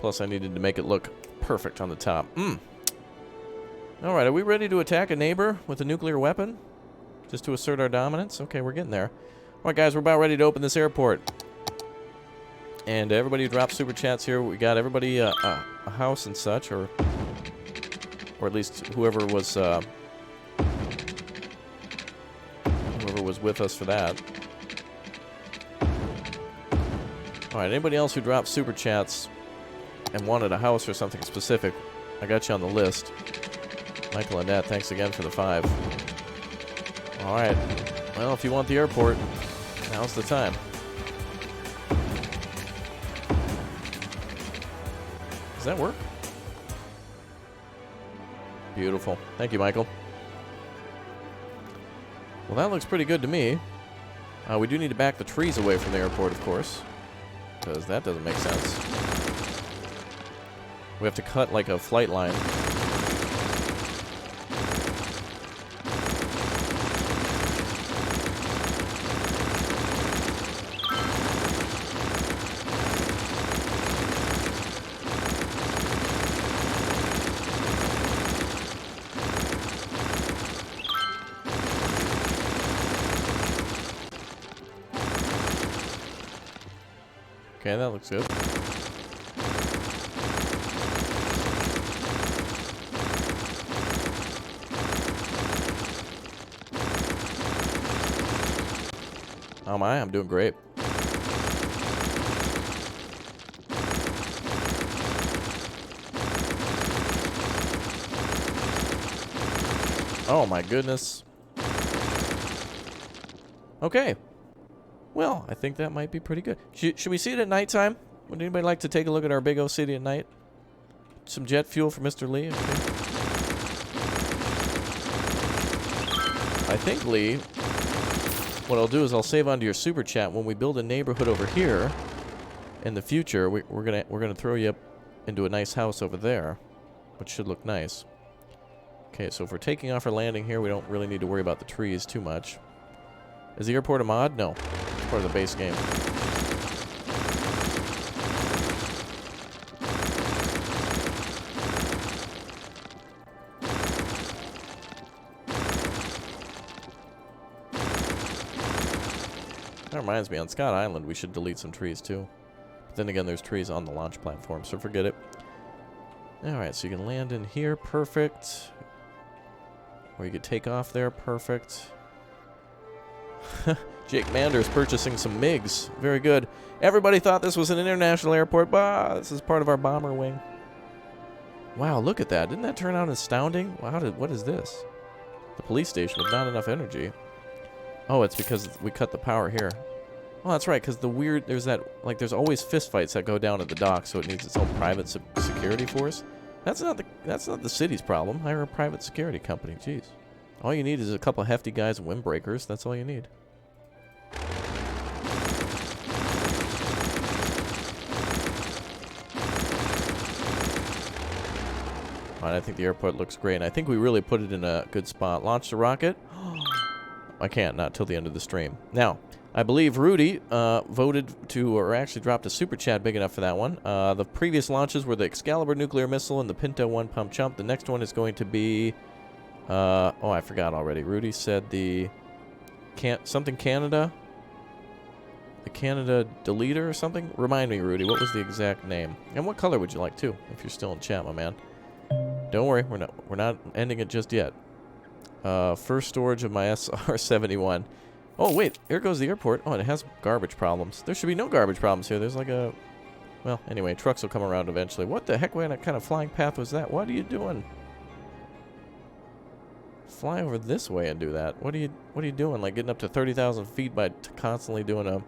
Plus, I needed to make it look perfect on the top. Alright, are we ready to attack a neighbor with a nuclear weapon? Just to assert our dominance? Okay, we're getting there. Alright, guys, we're about ready to open this airport. And everybody who dropped super chats here, we got everybody a house and such, or at least whoever was with us for that. Alright, anybody else who dropped super chats and wanted a house or something specific, I got you on the list. Michael Annette, thanks again for the 5. Alright. Well, if you want the airport, now's the time. Does that work? Beautiful. Thank you, Michael. Well, that looks pretty good to me. We do need to back the trees away from the airport, of course, because that doesn't make sense. We have to cut like a flight line. Okay, that looks good. Oh my, I'm doing great. Oh my goodness. Okay. Well, I think that might be pretty good. Should we see it at nighttime? Would anybody like to take a look at our big O city at night? Some jet fuel for Mr. Lee? Okay. I think, Lee, what I'll do is I'll save onto your super chat. When we build a neighborhood over here in the future, we're gonna throw you up into a nice house over there, which should look nice. Okay, so if we're taking off our landing here, we don't really need to worry about the trees too much. Is the airport a mod? No. It's part of the base game. That reminds me, on Scott Island, we should delete some trees, too. But then again, there's trees on the launch platform, so forget it. Alright, so you can land in here. Perfect. Or you could take off there. Perfect. Jake Manders purchasing some MiGs. Very good. Everybody thought this was an international airport. Bah, this is part of our bomber wing. Wow, look at that. Didn't that turn out astounding? Wow, what is this? The police station with not enough energy. Oh, it's because we cut the power here. Oh, that's right, because there's there's always fistfights that go down at the dock, so it needs its own private security force. That's not the city's problem. Hire a private security company. Jeez. All you need is a couple hefty guys and windbreakers. That's all you need. Alright, I think the airport looks great, and I think we really put it in a good spot. Launch the rocket. I can't, not till the end of the stream. Now, I believe Rudy voted to, or actually dropped a super chat big enough for that one. The previous launches were the Excalibur nuclear missile and the Pinto one-pump chump. The next one is going to be... oh, I forgot already. Rudy said the... something Canada? The Canada Deleter or something? Remind me, Rudy, what was the exact name? And what color would you like, too, if you're still in chat, my man? Don't worry, we're not ending it just yet. First storage of my SR-71. Oh, wait, here goes the airport. Oh, and it has garbage problems. There should be no garbage problems here. There's like a... Well, anyway, trucks will come around eventually. What the heck? What kind of flying path was that? What are you doing? Fly over this way and do that. What are you doing? Like getting up to 30,000 feet by constantly doing a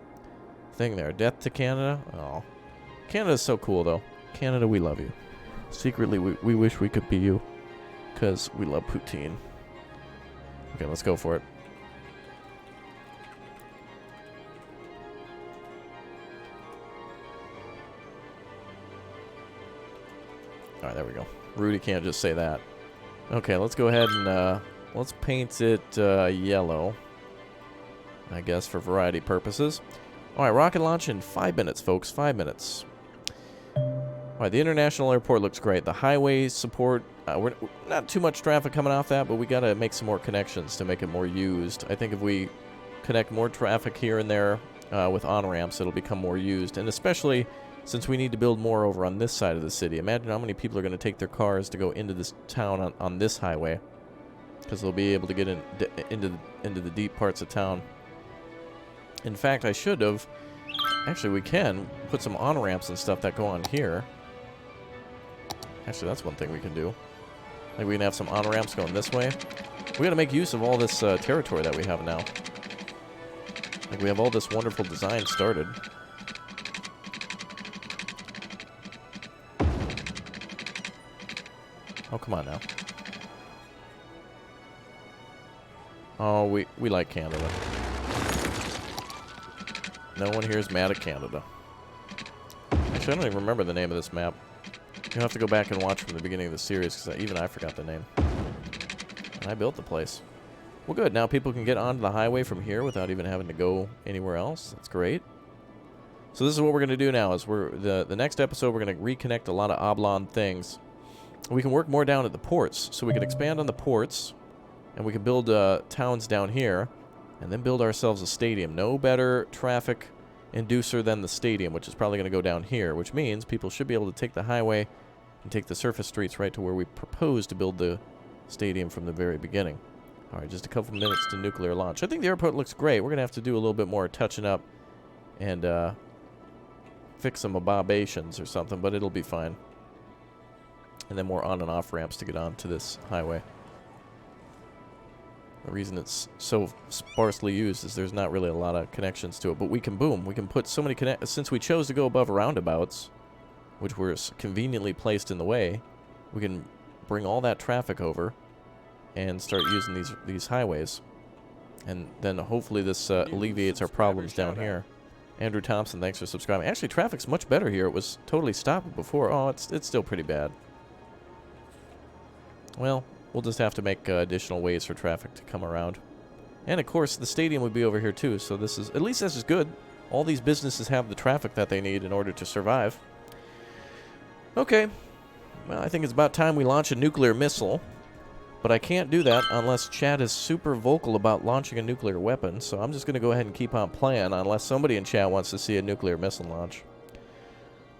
thing there. Death to Canada. Oh, Canada's so cool though. Canada, we love you. Secretly, we wish we could be you, because we love poutine. Okay, let's go for it. Alright, there we go. Rudy can't just say that. Okay, let's go ahead and let's paint it yellow, I guess, for variety purposes. Alright, rocket launch in 5 minutes, folks. 5 minutes. Alright, the international airport looks great. The highway support, we're not too much traffic coming off that, but we got to make some more connections to make it more used. I think if we connect more traffic here and there with on-ramps, it'll become more used. And especially since we need to build more over on this side of the city. Imagine how many people are going to take their cars to go into this town on this highway, because they'll be able to get into the deep parts of town. In fact, I should have... Actually, we can put some on-ramps and stuff that go on here. Actually, that's one thing we can do. Like, we can have some on-ramps going this way. We got to make use of all this territory that we have now. Like, we have all this wonderful design started. Oh, come on now. Oh, we like Canada. No one here is mad at Canada. Actually, I don't even remember the name of this map. You'll have to go back and watch from the beginning of the series, because even I forgot the name. And I built the place. Well, good. Now people can get onto the highway from here without even having to go anywhere else. That's great. So this is what we're going to do now. Is the next episode, we're going to reconnect a lot of oblong things. We can work more down at the ports. So we can expand on the ports, and we can build towns down here, and then build ourselves a stadium. No better traffic inducer than the stadium, which is probably going to go down here, which means people should be able to take the highway and take the surface streets right to where we propose to build the stadium from the very beginning. All right, just a couple minutes to nuclear launch. I think the airport looks great. We're going to have to do a little bit more touching up and fix some abobations or something, but it'll be fine. And then more on and off ramps to get onto this highway. The reason it's so sparsely used is there's not really a lot of connections to it. But we can, boom, we can put so many since we chose to go above roundabouts, which were conveniently placed in the way, we can bring all that traffic over and start using these highways. And then hopefully this alleviates our problems down here. Andrew Thompson, thanks for subscribing. Actually, traffic's much better here. It was totally stopped before. Oh, it's still pretty bad. Well, we'll just have to make additional ways for traffic to come around. And, of course, the stadium would be over here, too. So this is... At least this is good. All these businesses have the traffic that they need in order to survive. Okay. Well, I think it's about time we launch a nuclear missile. But I can't do that unless chat is super vocal about launching a nuclear weapon. So I'm just going to go ahead and keep on playing unless somebody in chat wants to see a nuclear missile launch.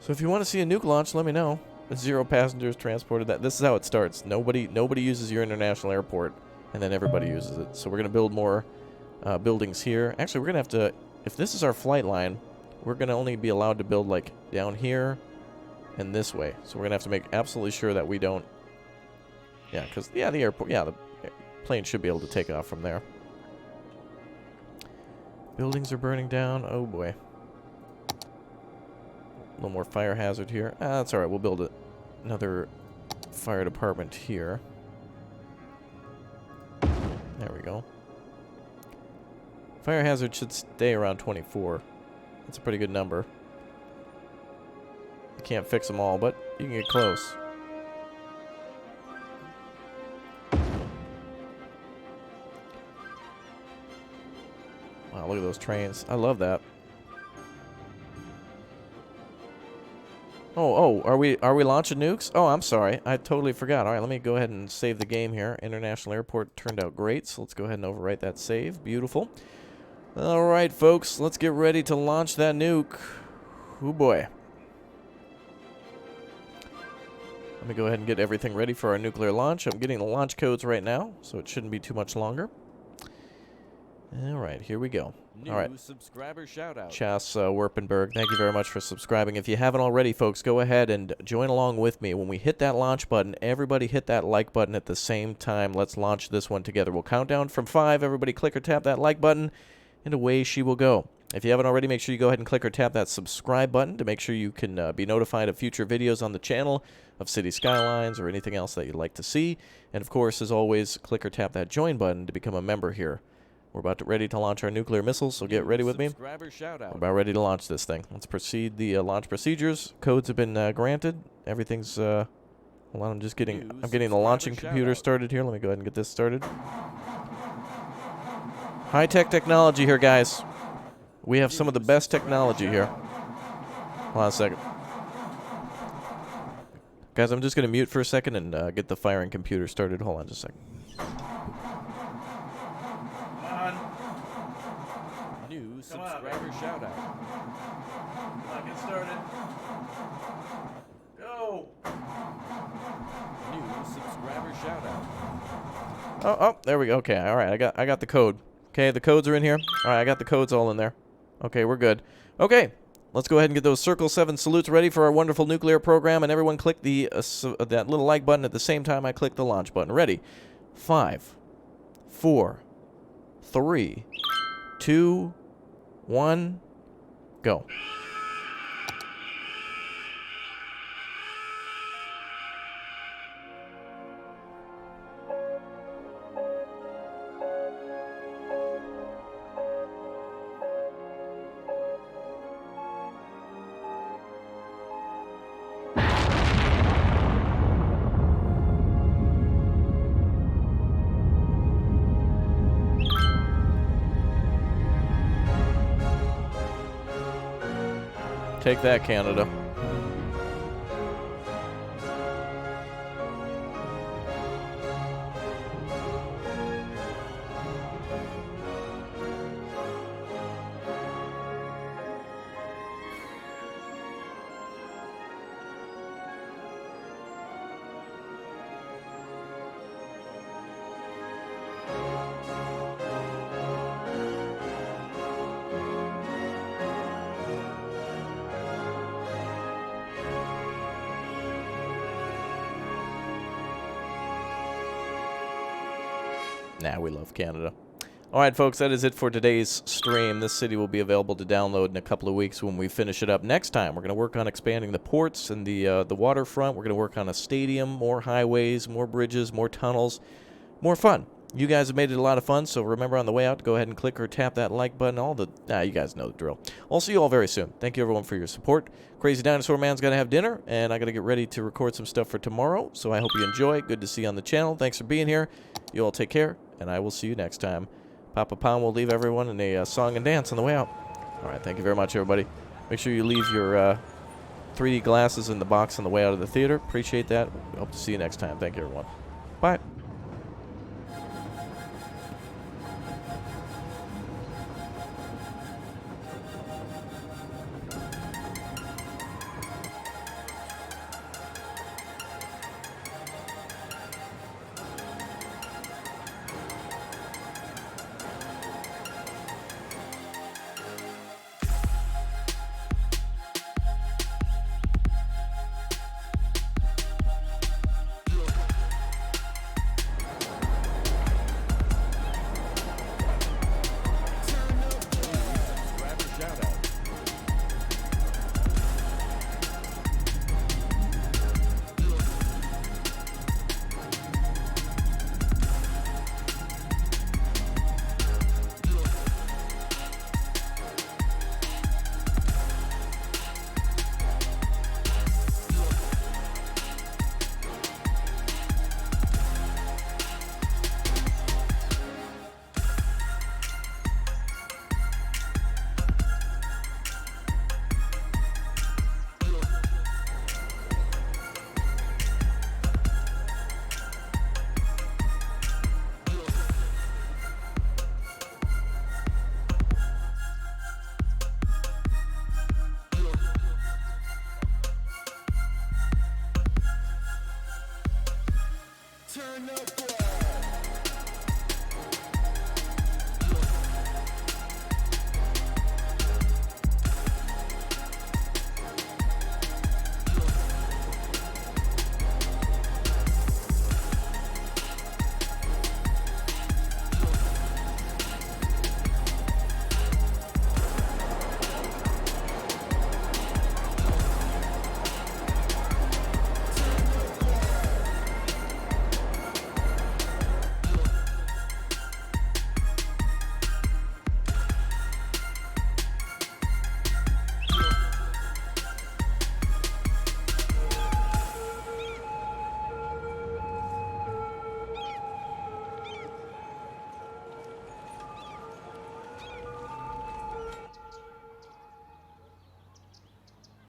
So if you want to see a nuke launch, let me know. 0 passengers transported. This is how it starts. Nobody uses your international airport, and then everybody uses it. So we're going to build more buildings here. Actually, we're going to have to... If this is our flight line, we're going to only be allowed to build, like, down here and this way. So we're going to have to make absolutely sure that we don't... Yeah, because, yeah, the airport... Yeah, the plane should be able to take off from there. Buildings are burning down. Oh, boy. A little more fire hazard here. That's alright, we'll build another fire department here. There we go. Fire hazard should stay around 24. That's a pretty good number. You can't fix them all, but you can get close. Wow, look at those trains. I love that. Oh, are we launching nukes? Oh, I'm sorry. I totally forgot. All right, let me go ahead and save the game here. International Airport turned out great, so let's go ahead and overwrite that save. Beautiful. All right, folks, let's get ready to launch that nuke. Oh, boy. Let me go ahead and get everything ready for our nuclear launch. I'm getting the launch codes right now, so it shouldn't be too much longer. All right, here we go. All right. Subscriber shout out. Chas Werpenberg, thank you very much for subscribing. If you haven't already, folks, go ahead and join along with me. When we hit that launch button, everybody hit that like button at the same time. Let's launch this one together. We'll count down from 5. Everybody click or tap that like button, and away she will go. If you haven't already, make sure you go ahead and click or tap that subscribe button to make sure you can be notified of future videos on the channel of City Skylines or anything else that you'd like to see. And of course, as always, click or tap that join button to become a member here. We're ready to launch our nuclear missiles, so get ready with me. Subscriber shout We're out. about ready to launch this thing. Let's proceed the launch procedures. Codes have been granted. Everything's hold on, I'm getting the launching computer started here. Let me go ahead and get this started. High-tech technology here, guys. We have some of the best technology here. Hold on a second. Guys, I'm just going to mute for a second and get the firing computer started. Hold on just a second. New subscriber shout out. Come on, get started. Go. New subscriber shout out. Oh, there we go. Okay, all right. I got the code. Okay, the codes are in here. All right, I got the codes all in there. Okay, we're good. Okay, let's go ahead and get those Circle 7 salutes ready for our wonderful nuclear program, and everyone click the that little like button at the same time I click the launch button. Ready? 5, 4, 3, 2, 1, go. Take that, Canada. Nah, we love Canada. All right, folks, that is it for today's stream. This city will be available to download in a couple of weeks when we finish it up. Next time, we're going to work on expanding the ports and the waterfront. We're going to work on a stadium, more highways, more bridges, more tunnels, more fun. You guys have made it a lot of fun, so remember on the way out to go ahead and click or tap that like button. You guys know the drill. I'll see you all very soon. Thank you, everyone, for your support. Crazy Dinosaur Man's got to have dinner, and I got to get ready to record some stuff for tomorrow, so I hope you enjoy. Good to see you on the channel. Thanks for being here. You all take care, and I will see you next time. Papa Pound will leave everyone in a song and dance on the way out. All right, thank you very much, everybody. Make sure you leave your 3D glasses in the box on the way out of the theater. Appreciate that. Hope to see you next time. Thank you, everyone. Bye. Subscriber shout out. Turn up, boy.